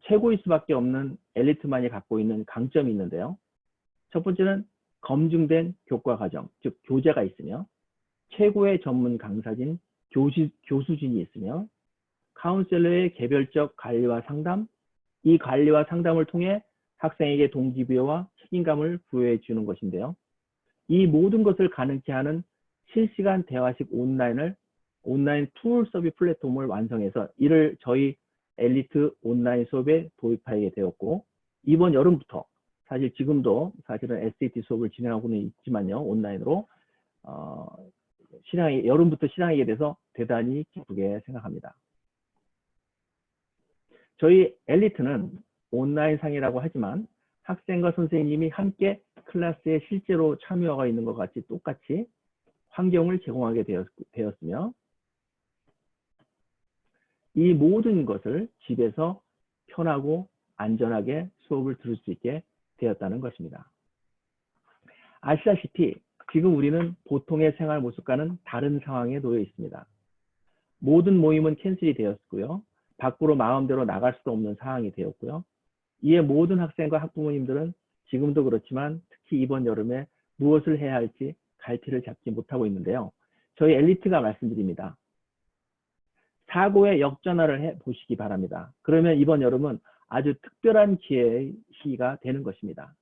최고일 수밖에 없는 엘리트만이 갖고 있는 강점이 있는데요. 첫 번째는 검증된 교과 과정, 즉 교재가 있으며 최고의 전문 강사진, 교수진이 있으며 카운셀러의 개별적 관리와 상담, 이 관리와 상담을 통해 학생에게 동기부여와 책임감을 부여해 주는 것인데요. 이 모든 것을 가능케 하는 실시간 대화식 온라인 툴 서비스 플랫폼을 완성해서 이를 저희 엘리트 온라인 수업에 도입하게 되었고 이번 여름부터 사실 지금도 사실은 SAT 수업을 진행하고는 있지만요. 온라인으로 여름부터 실행하게 돼서 대단히 기쁘게 생각합니다. 저희 엘리트는 온라인상이라고 하지만 학생과 선생님이 함께 클래스에 실제로 참여하고 있는 것 같이 똑같이 환경을 제공하게 되었으며 이 모든 것을 집에서 편하고 안전하게 수업을 들을 수 있게 되었다는 것입니다. 아시다시피 지금 우리는 보통의 생활 모습과는 다른 상황에 놓여 있습니다. 모든 모임은 캔슬이 되었고요. 밖으로 마음대로 나갈 수도 없는 상황이 되었고요. 이에 모든 학생과 학부모님들은 지금도 그렇지만 특히 이번 여름에 무엇을 해야 할지 갈피를 잡지 못하고 있는데요. 저희 엘리트가 말씀드립니다. 사고의 역전화를 해 보시기 바랍니다. 그러면 이번 여름은 아주 특별한 기회의 시기가 되는 것입니다.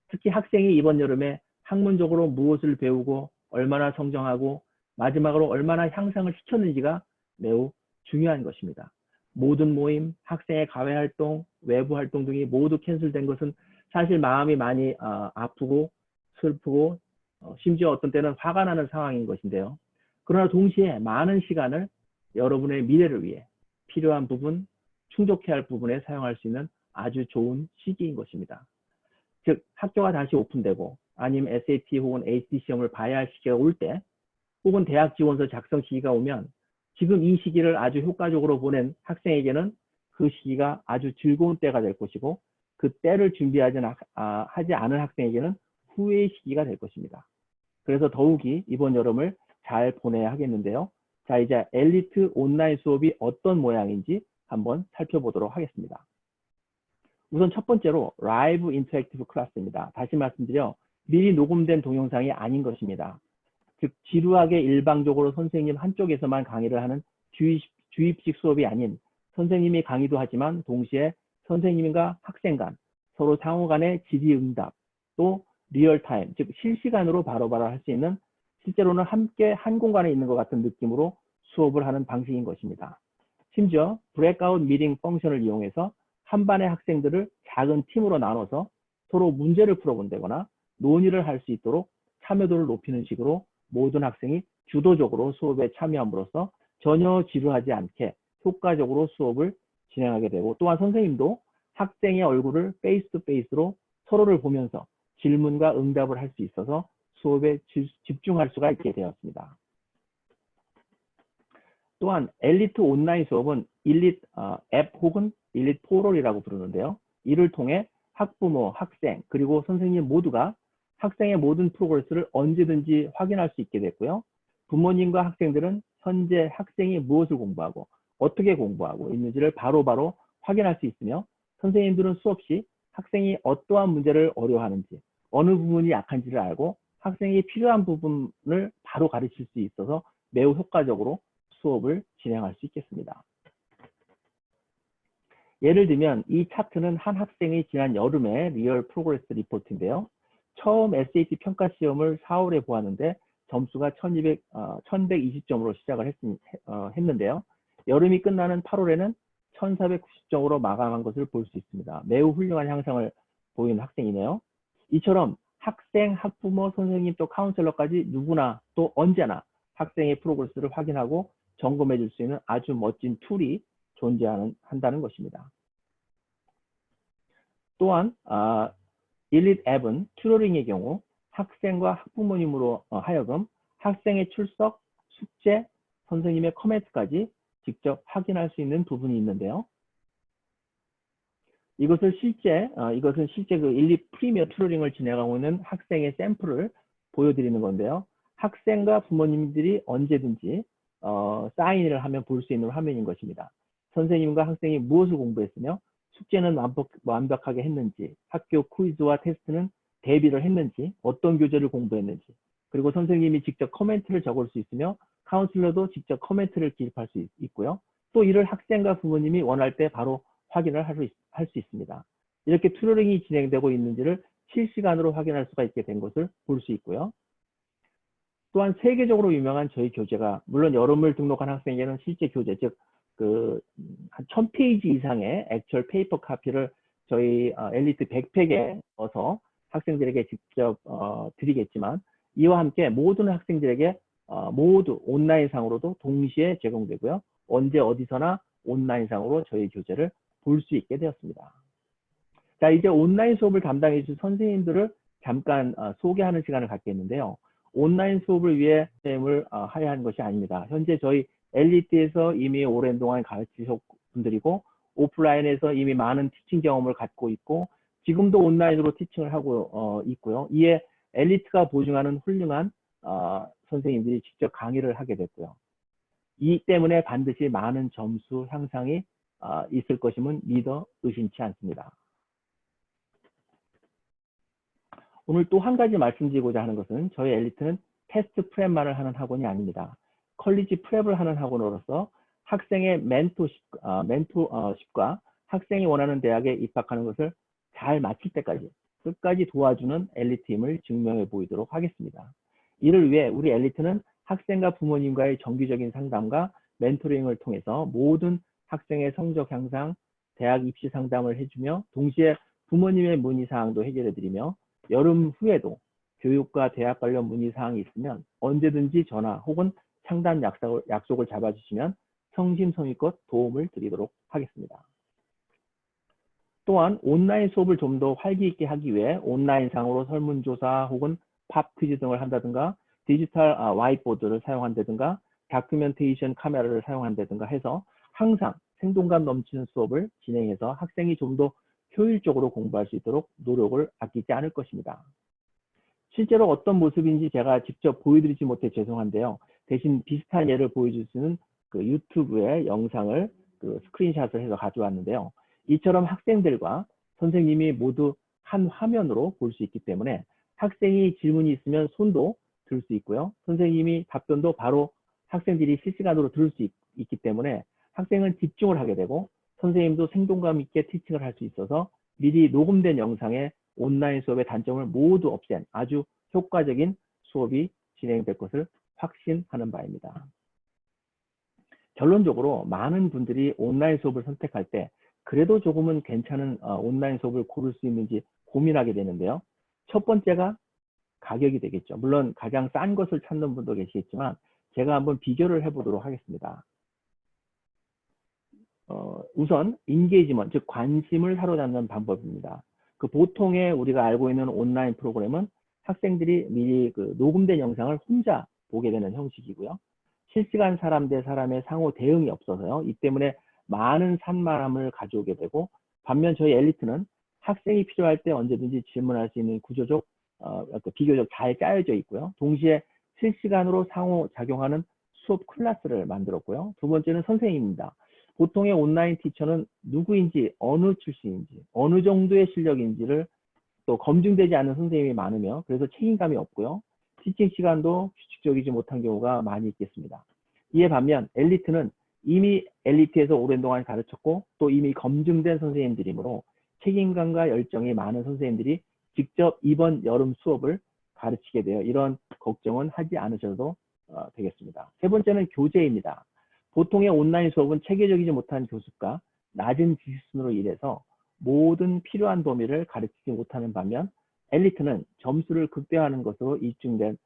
특히 학생이 이번 여름에 학문적으로 무엇을 배우고 얼마나 성장하고 마지막으로 얼마나 향상을 시켰는지가 매우 중요한 것입니다. 모든 모임, 학생의 과외 활동, 외부 활동 등이 모두 캔슬된 것은 사실 마음이 많이 아프고 슬프고 심지어 어떤 때는 화가 나는 상황인 것인데요. 그러나 동시에 많은 시간을 여러분의 미래를 위해 필요한 부분, 충족해야 할 부분에 사용할 수 있는 아주 좋은 시기인 것입니다. 즉 학교가 다시 오픈되고 아니면 SAT 혹은 ACT 시험을 봐야 할 시기가 올 때 혹은 대학 지원서 작성 시기가 오면 지금 이 시기를 아주 효과적으로 보낸 학생에게는 그 시기가 아주 즐거운 때가 될 것이고 그 때를 준비하지 않은 학생에게는 후회의 시기가 될 것입니다. 그래서 더욱이 이번 여름을 잘 보내야 하겠는데요. 자, 이제 엘리트 온라인 수업이 어떤 모양인지 한번 살펴보도록 하겠습니다. 우선 첫 번째로 라이브 인터랙티브 클래스입니다. 다시 말씀드려 미리 녹음된 동영상이 아닌 것입니다. 즉 지루하게 일방적으로 선생님 한쪽에서만 강의를 하는 주입식 수업이 아닌 선생님이 강의도 하지만 동시에 선생님과 학생 간 서로 상호 간의 질의응답 또 리얼타임 즉 실시간으로 바로바로 할 수 있는 실제로는 함께 한 공간에 있는 것 같은 느낌으로 수업을 하는 방식인 것입니다. 심지어 브레이크아웃 미팅 펑션을 이용해서 한 반의 학생들을 작은 팀으로 나눠서 서로 문제를 풀어본다거나 논의를 할 수 있도록 참여도를 높이는 식으로 모든 학생이 주도적으로 수업에 참여함으로써 전혀 지루하지 않게 효과적으로 수업을 진행하게 되고 또한 선생님도 학생의 얼굴을 페이스 투 페이스로 서로를 보면서 질문과 응답을 할 수 있어서 수업에 집중할 수가 있게 되었습니다. 또한 엘리트 온라인 수업은 일릿 앱 혹은 일릿 포럴이라고 부르는데요. 이를 통해 학부모, 학생, 그리고 선생님 모두가 학생의 모든 프로그레스를 언제든지 확인할 수 있게 됐고요. 부모님과 학생들은 현재 학생이 무엇을 공부하고 어떻게 공부하고 있는지를 바로바로 확인할 수 있으며 선생님들은 수업 시 학생이 어떠한 문제를 어려워하는지 어느 부분이 약한지를 알고 학생이 필요한 부분을 바로 가르칠 수 있어서 매우 효과적으로 수업을 진행할 수 있겠습니다. 예를 들면 이 차트는 한 학생이 지난 여름의 리얼 프로그레스 리포트인데요. 처음 SAT 평가 시험을 4월에 보았는데 점수가 1120점으로 시작을 했는데요. 여름이 끝나는 8월에는 1490점으로 마감한 것을 볼 수 있습니다. 매우 훌륭한 향상을 보이는 학생이네요. 이처럼 학생, 학부모, 선생님 또 카운셀러까지 누구나 또 언제나 학생의 프로그레스를 확인하고 점검해 줄 수 있는 아주 멋진 툴이 존재한다는 것입니다. 또한 일릿 앱은 튜터링의 경우 학생과 학부모님으로 하여금 학생의 출석, 숙제, 선생님의 코멘트까지 직접 확인할 수 있는 부분이 있는데요. 이것은 실제 그 일릿 프리미어 튜터링을 진행하고 있는 학생의 샘플을 보여드리는 건데요. 학생과 부모님들이 언제든지 사인을 하면 볼 수 있는 화면인 것입니다. 선생님과 학생이 무엇을 공부했으며 숙제는 완벽하게 했는지, 학교 퀴즈와 테스트는 대비를 했는지, 어떤 교재를 공부했는지, 그리고 선생님이 직접 코멘트를 적을 수 있으며 카운슬러도 직접 코멘트를 기입할 수 있고요. 또 이를 학생과 부모님이 원할 때 바로 확인을 할 수 있습니다. 이렇게 튜터링이 진행되고 있는지를 실시간으로 확인할 수가 있게 된 것을 볼 수 있고요. 또한 세계적으로 유명한 저희 교재가 물론 여름을 등록한 학생에게는 실제 교재 즉 한 1000페이지 이상의 액츄얼 페이퍼 카피를 저희 엘리트 백팩에 넣어서 학생들에게 직접 드리겠지만 이와 함께 모든 학생들에게 모두 온라인상으로도 동시에 제공되고요. 언제 어디서나 온라인상으로 저희 교재를 볼 수 있게 되었습니다. 자, 이제 온라인 수업을 담당해 주신 선생님들을 잠깐 소개하는 시간을 갖겠는데요. 온라인 수업을 위해 쌤을 하야 하는 것이 아닙니다. 현재 저희 엘리트에서 이미 오랜 동안 가르치신 분들이고 오프라인에서 이미 많은 티칭 경험을 갖고 있고 지금도 온라인으로 티칭을 하고 있고요. 이에 엘리트가 보증하는 훌륭한 선생님들이 직접 강의를 하게 됐고요. 이 때문에 반드시 많은 점수 향상이 있을 것임은 믿어 의심치 않습니다. 오늘 또 한 가지 말씀드리고자 하는 것은 저희 엘리트는 테스트 프랩만을 하는 학원이 아닙니다. 컬리지 프랩을 하는 학원으로서 학생의 멘토십과 학생이 원하는 대학에 입학하는 것을 잘 마칠 때까지 끝까지 도와주는 엘리트임을 증명해 보이도록 하겠습니다. 이를 위해 우리 엘리트는 학생과 부모님과의 정기적인 상담과 멘토링을 통해서 모든 학생의 성적 향상, 대학 입시 상담을 해주며 동시에 부모님의 문의사항도 해결해드리며 여름 후에도 교육과 대학 관련 문의사항이 있으면 언제든지 전화 혹은 상담 약속을 잡아주시면 성심성의껏 도움을 드리도록 하겠습니다. 또한 온라인 수업을 좀 더 활기 있게 하기 위해 온라인상으로 설문조사 혹은 팝 퀴즈 등을 한다든가 디지털 화이트보드를 사용한다든가 다큐멘테이션 카메라를 사용한다든가 해서 항상 생동감 넘치는 수업을 진행해서 학생이 좀 더 효율적으로 공부할 수 있도록 노력을 아끼지 않을 것입니다. 실제로 어떤 모습인지 제가 직접 보여드리지 못해 죄송한데요. 대신 비슷한 예를 보여줄 수 있는 그 유튜브의 영상을 스크린샷을 해서 가져왔는데요. 이처럼 학생들과 선생님이 모두 한 화면으로 볼 수 있기 때문에 학생이 질문이 있으면 손도 들 수 있고요. 선생님이 답변도 바로 학생들이 실시간으로 들을 수 있기 때문에 학생은 집중을 하게 되고 선생님도 생동감 있게 티칭을 할 수 있어서 미리 녹음된 영상에 온라인 수업의 단점을 모두 없앤 아주 효과적인 수업이 진행될 것을 확신하는 바입니다. 결론적으로 많은 분들이 온라인 수업을 선택할 때 그래도 조금은 괜찮은 온라인 수업을 고를 수 있는지 고민하게 되는데요. 첫 번째가 가격이 되겠죠. 물론 가장 싼 것을 찾는 분도 계시겠지만 제가 한번 비교를 해보도록 하겠습니다. 우선 인게이지먼트, 즉 관심을 사로잡는 방법입니다. 그 보통의 우리가 알고 있는 온라인 프로그램은 학생들이 미리 녹음된 영상을 혼자 보게 되는 형식이고요. 실시간 사람 대 사람의 상호 대응이 없어서요. 이 때문에 많은 산만함을 가져오게 되고 반면 저희 엘리트는 학생이 필요할 때 언제든지 질문할 수 있는 구조적, 비교적 잘 짜여져 있고요. 동시에 실시간으로 상호작용하는 수업 클래스를 만들었고요. 두 번째는 선생님입니다. 보통의 온라인 티처는 누구인지, 어느 출신인지, 어느 정도의 실력인지를 또 검증되지 않은 선생님이 많으며 그래서 책임감이 없고요. 티칭 시간도 규칙적이지 못한 경우가 많이 있겠습니다. 이에 반면 엘리트는 이미 엘리트에서 오랜 동안 가르쳤고 또 이미 검증된 선생님들이므로 책임감과 열정이 많은 선생님들이 직접 이번 여름 수업을 가르치게 되어 이런 걱정은 하지 않으셔도 되겠습니다. 세 번째는 교재입니다. 보통의 온라인 수업은 체계적이지 못한 교습과 낮은 지식순으로 인해서 모든 필요한 범위를 가르치지 못하는 반면 엘리트는 점수를 극대화하는 것으로 입증된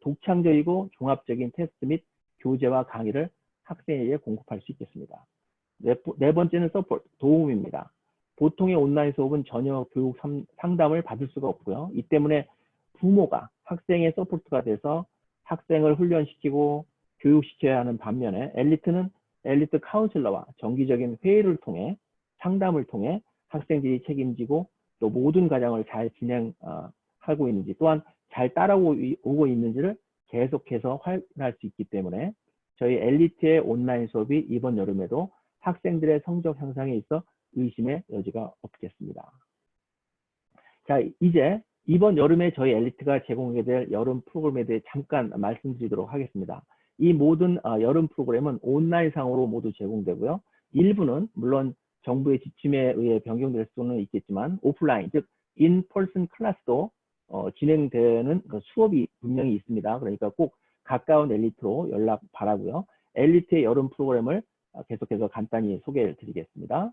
독창적이고 종합적인 테스트 및 교재와 강의를 학생에게 공급할 수 있겠습니다. 네 번째는 서포트, 도움입니다. 보통의 온라인 수업은 전혀 교육 상담을 받을 수가 없고요. 이 때문에 부모가 학생의 서포트가 돼서 학생을 훈련시키고 교육시켜야 하는 반면에 엘리트는 엘리트 카운슬러와 정기적인 회의를 통해 상담을 통해 학생들이 책임지고 또 모든 과정을 잘 진행하고 있는지 또한 잘 따라오고 있는지를 계속해서 확인할 수 있기 때문에 저희 엘리트의 온라인 수업이 이번 여름에도 학생들의 성적 향상에 있어 의심의 여지가 없겠습니다. 자, 이제 이번 여름에 저희 엘리트가 제공하게 될 여름 프로그램에 대해 잠깐 말씀드리도록 하겠습니다. 이 모든 여름 프로그램은 온라인상으로 모두 제공되고요. 일부는 물론 정부의 지침에 의해 변경될 수는 있겠지만 오프라인, 즉 인퍼슨 클래스도 진행되는 수업이 분명히 있습니다. 그러니까 꼭 가까운 엘리트로 연락 바라고요. 엘리트의 여름 프로그램을 계속해서 간단히 소개를 드리겠습니다.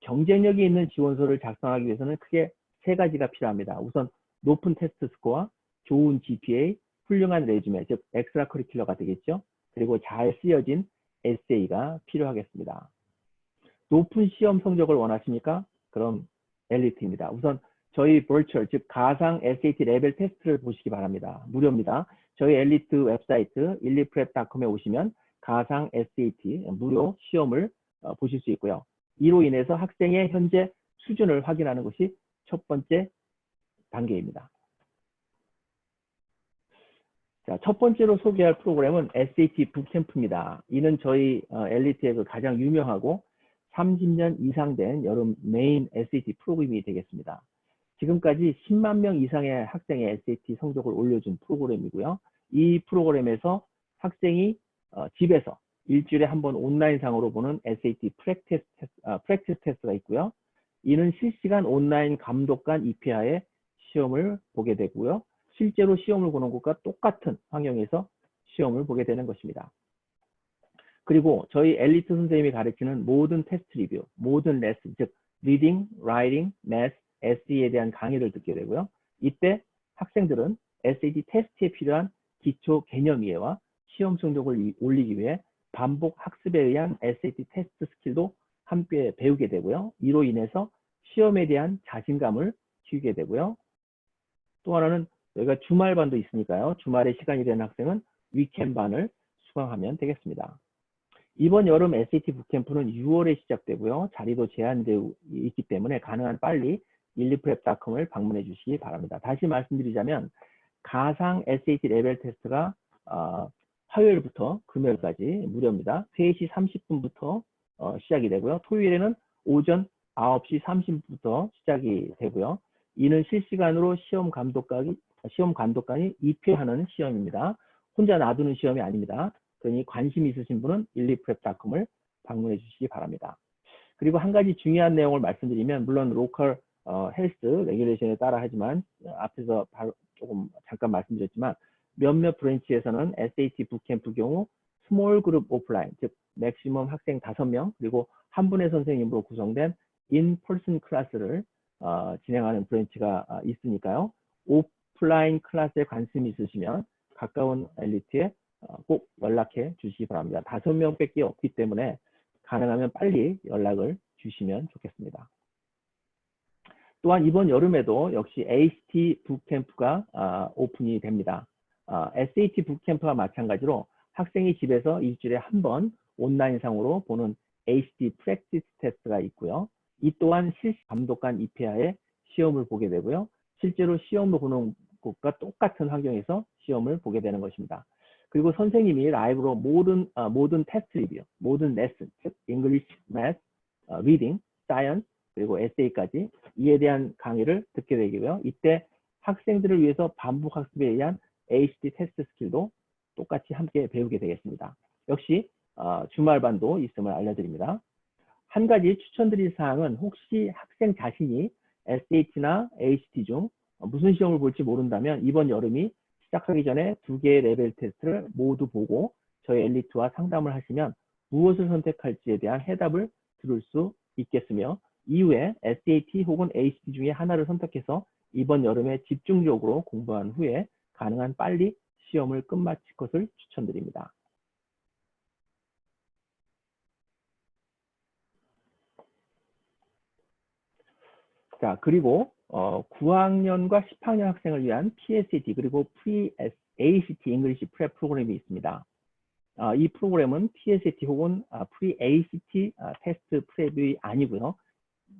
경쟁력이 있는 지원서를 작성하기 위해서는 크게 세 가지가 필요합니다. 우선 높은 테스트 스코어, 좋은 GPA, 훌륭한 레주메, 즉 엑스트라 커리큘러가 되겠죠. 그리고 잘 쓰여진 에세이가 필요하겠습니다. 높은 시험 성적을 원하십니까? 그럼 엘리트입니다. 우선 저희 버추얼, 즉 가상 SAT 레벨 테스트를 보시기 바랍니다. 무료입니다. 저희 엘리트 웹사이트 일리프랩.com에 오시면 가상 SAT 무료 시험을 보실 수 있고요. 이로 인해서 학생의 현재 수준을 확인하는 것이 첫 번째 단계입니다. 자, 첫 번째로 소개할 프로그램은 SAT 북캠프입니다. 이는 저희 엘리트의 그 가장 유명하고 30년 이상 된 여름 메인 SAT 프로그램이 되겠습니다. 지금까지 10만 명 이상의 학생의 SAT 성적을 올려준 프로그램이고요. 이 프로그램에서 학생이 집에서 일주일에 한 번 온라인상으로 보는 SAT 프랙티스 테스트가 있고요. 이는 실시간 온라인 감독관 입회하에 시험을 보게 되고요. 실제로 시험을 보는 것과 똑같은 환경에서 시험을 보게 되는 것입니다. 그리고 저희 엘리트 선생님이 가르치는 모든 테스트 리뷰, 모든 레슨, 즉 리딩, 라이팅, 매스, SE에 대한 강의를 듣게 되고요. 이때 학생들은 SAT 테스트에 필요한 기초 개념 이해와 시험 성적을 올리기 위해 반복 학습에 의한 SAT 테스트 스킬도 함께 배우게 되고요. 이로 인해서 시험에 대한 자신감을 키우게 되고요. 또 하나는 여기가 주말반도 있으니까요. 주말에 시간이 되는 학생은 위켄반을 수강하면 되겠습니다. 이번 여름 SAT 북캠프는 6월에 시작되고요. 자리도 제한되어 있기 때문에 가능한 빨리 일리프랩닷컴을 방문해 주시기 바랍니다. 다시 말씀드리자면 가상 SAT 레벨 테스트가 화요일부터 금요일까지 무료입니다. 3시 30분부터 시작이 되고요. 토요일에는 오전 9시 30분부터 시작이 되고요. 이는 실시간으로 시험 감독관이 입회하는 시험입니다. 혼자 놔두는 시험이 아닙니다. 그러니 관심 있으신 분은 일리프랩닷컴을 방문해 주시기 바랍니다. 그리고 한 가지 중요한 내용을 말씀드리면 물론 로컬 헬스 레귤레이션에 따라 하지만 앞에서 조금 잠깐 말씀드렸지만 몇몇 브랜치에서는 SAT 북캠프 경우 스몰 그룹 오프라인, 즉 맥시멈 학생 5명 그리고 한 분의 선생님으로 구성된 인퍼슨 클래스를 진행하는 브랜치가 있으니까요. 오프라인 클래스에 관심이 있으시면 가까운 엘리트에 꼭 연락해 주시기 바랍니다. 5명밖에 없기 때문에 가능하면 빨리 연락을 주시면 좋겠습니다. 또한 이번 여름에도 역시 ACT 북캠프가 오픈이 됩니다. SAT 북캠프와 마찬가지로 학생이 집에서 일주일에 한 번 온라인상으로 보는 ACT 프랙티스 테스트가 있고요. 이 또한 실시 감독관 입회하에 시험을 보게 되고요. 실제로 시험을 보는 것과 똑같은 환경에서 시험을 보게 되는 것입니다. 그리고 선생님이 라이브로 모든 테스트 리뷰, 모든 레슨, 즉 English, Math, Reading, Science, 그리고 에세이까지 이에 대한 강의를 듣게 되고요. 이때 학생들을 위해서 반복 학습에 의한 ACT 테스트 스킬도 똑같이 함께 배우게 되겠습니다. 역시 주말반도 있음을 알려드립니다. 한 가지 추천드릴 사항은 혹시 학생 자신이 SAT나 ACT 중 무슨 시험을 볼지 모른다면 이번 여름이 시작하기 전에 2개의 레벨 테스트를 모두 보고 저희 엘리트와 상담을 하시면 무엇을 선택할지에 대한 해답을 들을 수 있겠으며 이후에 SAT 혹은 ACT 중에 하나를 선택해서 이번 여름에 집중적으로 공부한 후에 가능한 빨리 시험을 끝마칠 것을 추천드립니다. 자, 그리고 9학년과 10학년 학생을 위한 PSAT 그리고 Pre-ACT English Prep 프로그램이 있습니다. 이 프로그램은 PSAT 혹은 Pre-ACT 테스트 프랩이 아니고요.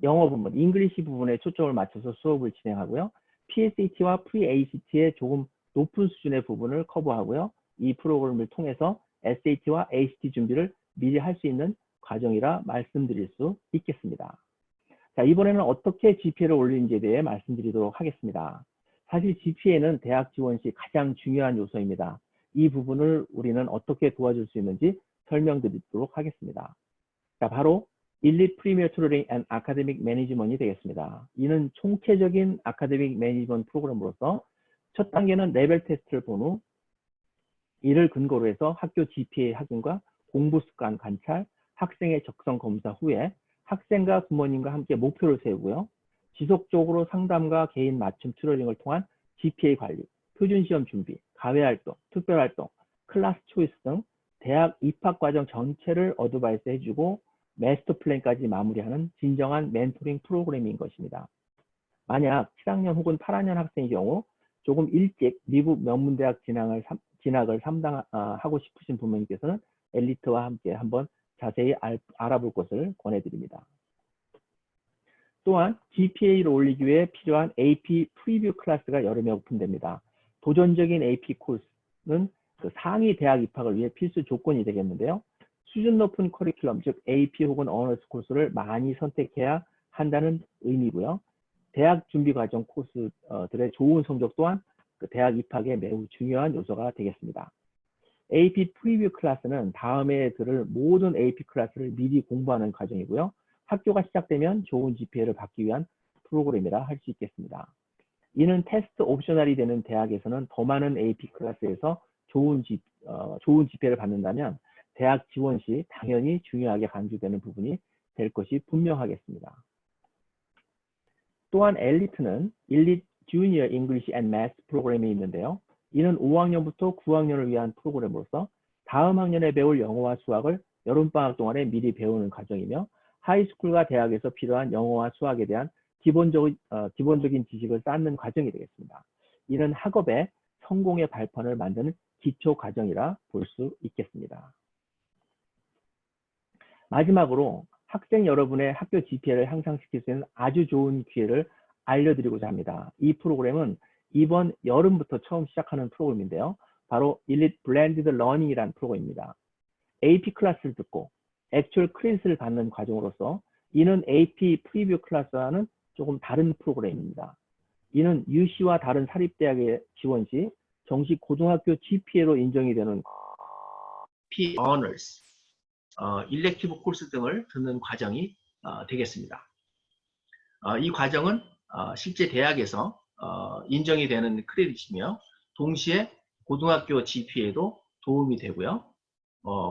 영어 부분, 잉글리시 부분에 초점을 맞춰서 수업을 진행하고요. PSAT와 Pre-ACT의 조금 높은 수준의 부분을 커버하고요. 이 프로그램을 통해서 SAT와 ACT 준비를 미리 할 수 있는 과정이라 말씀드릴 수 있겠습니다. 자, 이번에는 어떻게 GPA를 올리는지에 대해 말씀드리도록 하겠습니다. 사실 GPA는 대학 지원 시 가장 중요한 요소입니다. 이 부분을 우리는 어떻게 도와줄 수 있는지 설명드리도록 하겠습니다. 자, 바로 Elite Premier Tutoring and Academic Management이 되겠습니다. 이는 총체적인 아카데믹 매니지먼트 프로그램으로서 첫 단계는 레벨 테스트를 본 후 이를 근거로 해서 학교 GPA 확인과 공부 습관 관찰, 학생의 적성 검사 후에 학생과 부모님과 함께 목표를 세우고요. 지속적으로 상담과 개인 맞춤 튜터링을 통한 GPA 관리, 표준시험 준비, 가외활동, 특별활동, 클래스 초이스 등 대학 입학과정 전체를 어드바이스 해주고 마스터 플랜까지 마무리하는 진정한 멘토링 프로그램인 것입니다. 만약 7학년 혹은 8학년 학생의 경우 조금 일찍 미국 명문대학 진학을 하고 싶으신 부모님께서는 엘리트와 함께 한번 자세히 알아볼 것을 권해드립니다. 또한 GPA를 올리기 위해 필요한 AP 프리뷰 클래스가 여름에 오픈됩니다. 도전적인 AP 코र्स, 그 상위 대학 입학을 위해 필수 조건이 되겠는데요. 수준 높은 커리큘럼, 즉 AP 혹은 어너스 코스를 많이 선택해야 한다는 의미고요. 대학 준비 과정 코스들의 좋은 성적 또한 그 대학 입학에 매우 중요한 요소가 되겠습니다. AP 프리뷰 클래스는 다음에 들을 모든 AP 클래스를 미리 공부하는 과정이고요. 학교가 시작되면 좋은 GPA를 받기 위한 프로그램이라 할 수 있겠습니다. 이는 테스트 옵셔널이 되는 대학에서는 더 많은 AP 클래스에서 좋은 GPA를 받는다면 대학 지원 시 당연히 중요하게 강조되는 부분이 될 것이 분명하겠습니다. 또한 엘리트는 일릿 주니어 잉글리시 앤 매스 프로그램이 있는데요. 이는 5학년부터 9학년을 위한 프로그램으로서 다음 학년에 배울 영어와 수학을 여름방학 동안에 미리 배우는 과정이며 하이스쿨과 대학에서 필요한 영어와 수학에 대한 기본적인 지식을 쌓는 과정이 되겠습니다. 이는 학업의 성공의 발판을 만드는 기초 과정이라 볼 수 있겠습니다. 마지막으로 학생 여러분의 학교 GPA를 향상시킬 수 있는 아주 좋은 기회를 알려드리고자 합니다. 이 프로그램은 이번 여름부터 처음 시작하는 프로그램인데요. 바로 일릿 블렌디드 러닝이라는 프로그램입니다. AP 클래스를 듣고 액츄얼 크레딧을 받는 과정으로서 이는 AP 프리뷰 클래스와는 조금 다른 프로그램입니다. 이는 UC와 다른 사립대학의 지원 시 정식 고등학교 GPA로 인정이 되는 P Honors, 일렉티브 코스 등을 듣는 과정이 되겠습니다. 이 과정은 실제 대학에서 인정이 되는 크레딧이며 동시에 고등학교 GPA에도 도움이 되고요.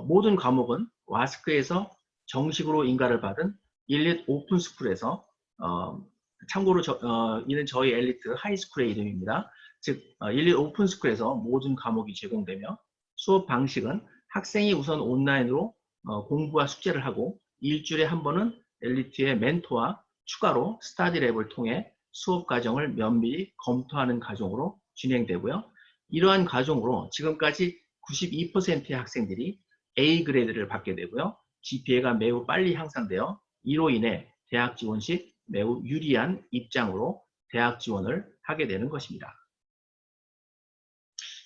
모든 과목은 와스크에서 정식으로 인가를 받은 일릿 오픈스쿨에서 참고로 이는 저희 엘리트 하이스쿨의 이름입니다. 즉 일릿 오픈스쿨에서 모든 과목이 제공되며 수업 방식은 학생이 우선 온라인으로 공부와 숙제를 하고 일주일에 한 번은 엘리트의 멘토와 추가로 스터디랩을 통해 수업 과정을 면밀히 검토하는 과정으로 진행되고요. 이러한 과정으로 지금까지 92%의 학생들이 A 그레이드를 받게 되고요. GPA가 매우 빨리 향상되어 이로 인해 대학 지원 시 매우 유리한 입장으로 대학 지원을 하게 되는 것입니다.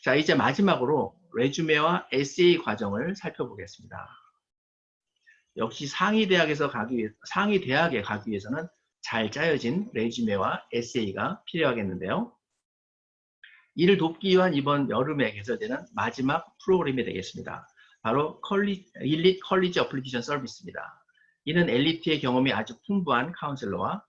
자, 이제 마지막으로 레주메와 에세이 과정을 살펴보겠습니다. 역시 상위 대학에 가기 위해서는 잘 짜여진 레주메와 에세이가 필요하겠는데요. 이를 돕기 위한 이번 여름에 개설되는 마지막 프로그램이 되겠습니다. 바로 일릿 컬리지 어플리케이션 서비스입니다. 이는 엘리트의 경험이 아주 풍부한 카운셀러와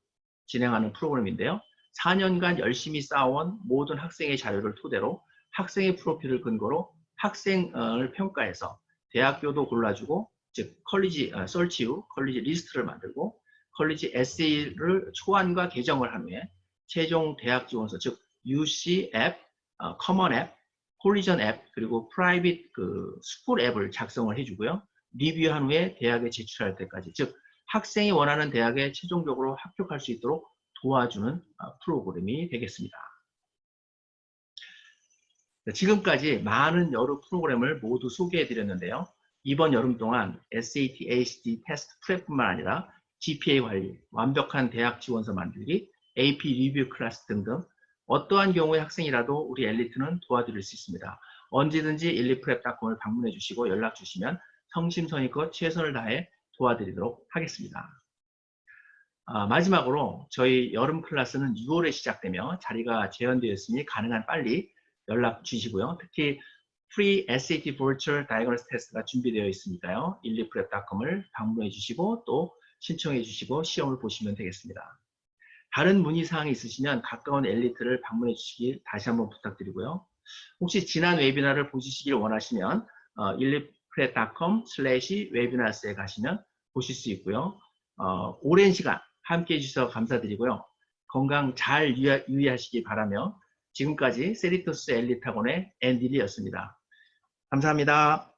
진행하는 프로그램인데요. 4년간 열심히 쌓아온 모든 학생의 자료를 토대로 학생의 프로필을 근거로 학생을 평가해서 대학교도 골라주고, 즉 컬리지 설치 후 컬리지 리스트를 만들고 컬리지 에세이를 초안과 개정을 한 후에 최종 대학 지원서, 즉 UC 앱, 커먼 앱, 콜리전 앱, 그리고 프라이빗 스쿨 앱을 작성을 해주고요. 리뷰한 후에 대학에 제출할 때까지, 즉 학생이 원하는 대학에 최종적으로 합격할 수 있도록 도와주는 프로그램이 되겠습니다. 지금까지 많은 여러 프로그램을 모두 소개해 드렸는데요. 이번 여름 동안 SAT, ACT 테스트 프랩뿐만 아니라 GPA 관리, 완벽한 대학 지원서 만들기, AP 리뷰 클래스 등등 어떠한 경우의 학생이라도 우리 엘리트는 도와드릴 수 있습니다. 언제든지 일리프랩닷컴을 방문해 주시고 연락 주시면 성심성의껏 최선을 다해 도와드리도록 하겠습니다. 마지막으로 저희 여름 클래스는 6월에 시작되며 자리가 재현되었으니 가능한 빨리 연락 주시고요. 특히 프리 SAT Virtual Diagnosis Test가 준비되어 있으니까요. 일리프랩닷컴을 방문해 주시고 또 신청해 주시고 시험을 보시면 되겠습니다. 다른 문의사항이 있으시면 가까운 엘리트를 방문해 주시길 다시 한번 부탁드리고요. 혹시 지난 웨비나를 보시길 원하시면 일리프랩닷컴/webinars에 가시면 보실 수 있고요. 오랜 시간 함께 해주셔서 감사드리고요. 건강 잘 유의하시기 바라며 지금까지 세리토스 엘리트 학원의 앤디리였습니다. 감사합니다.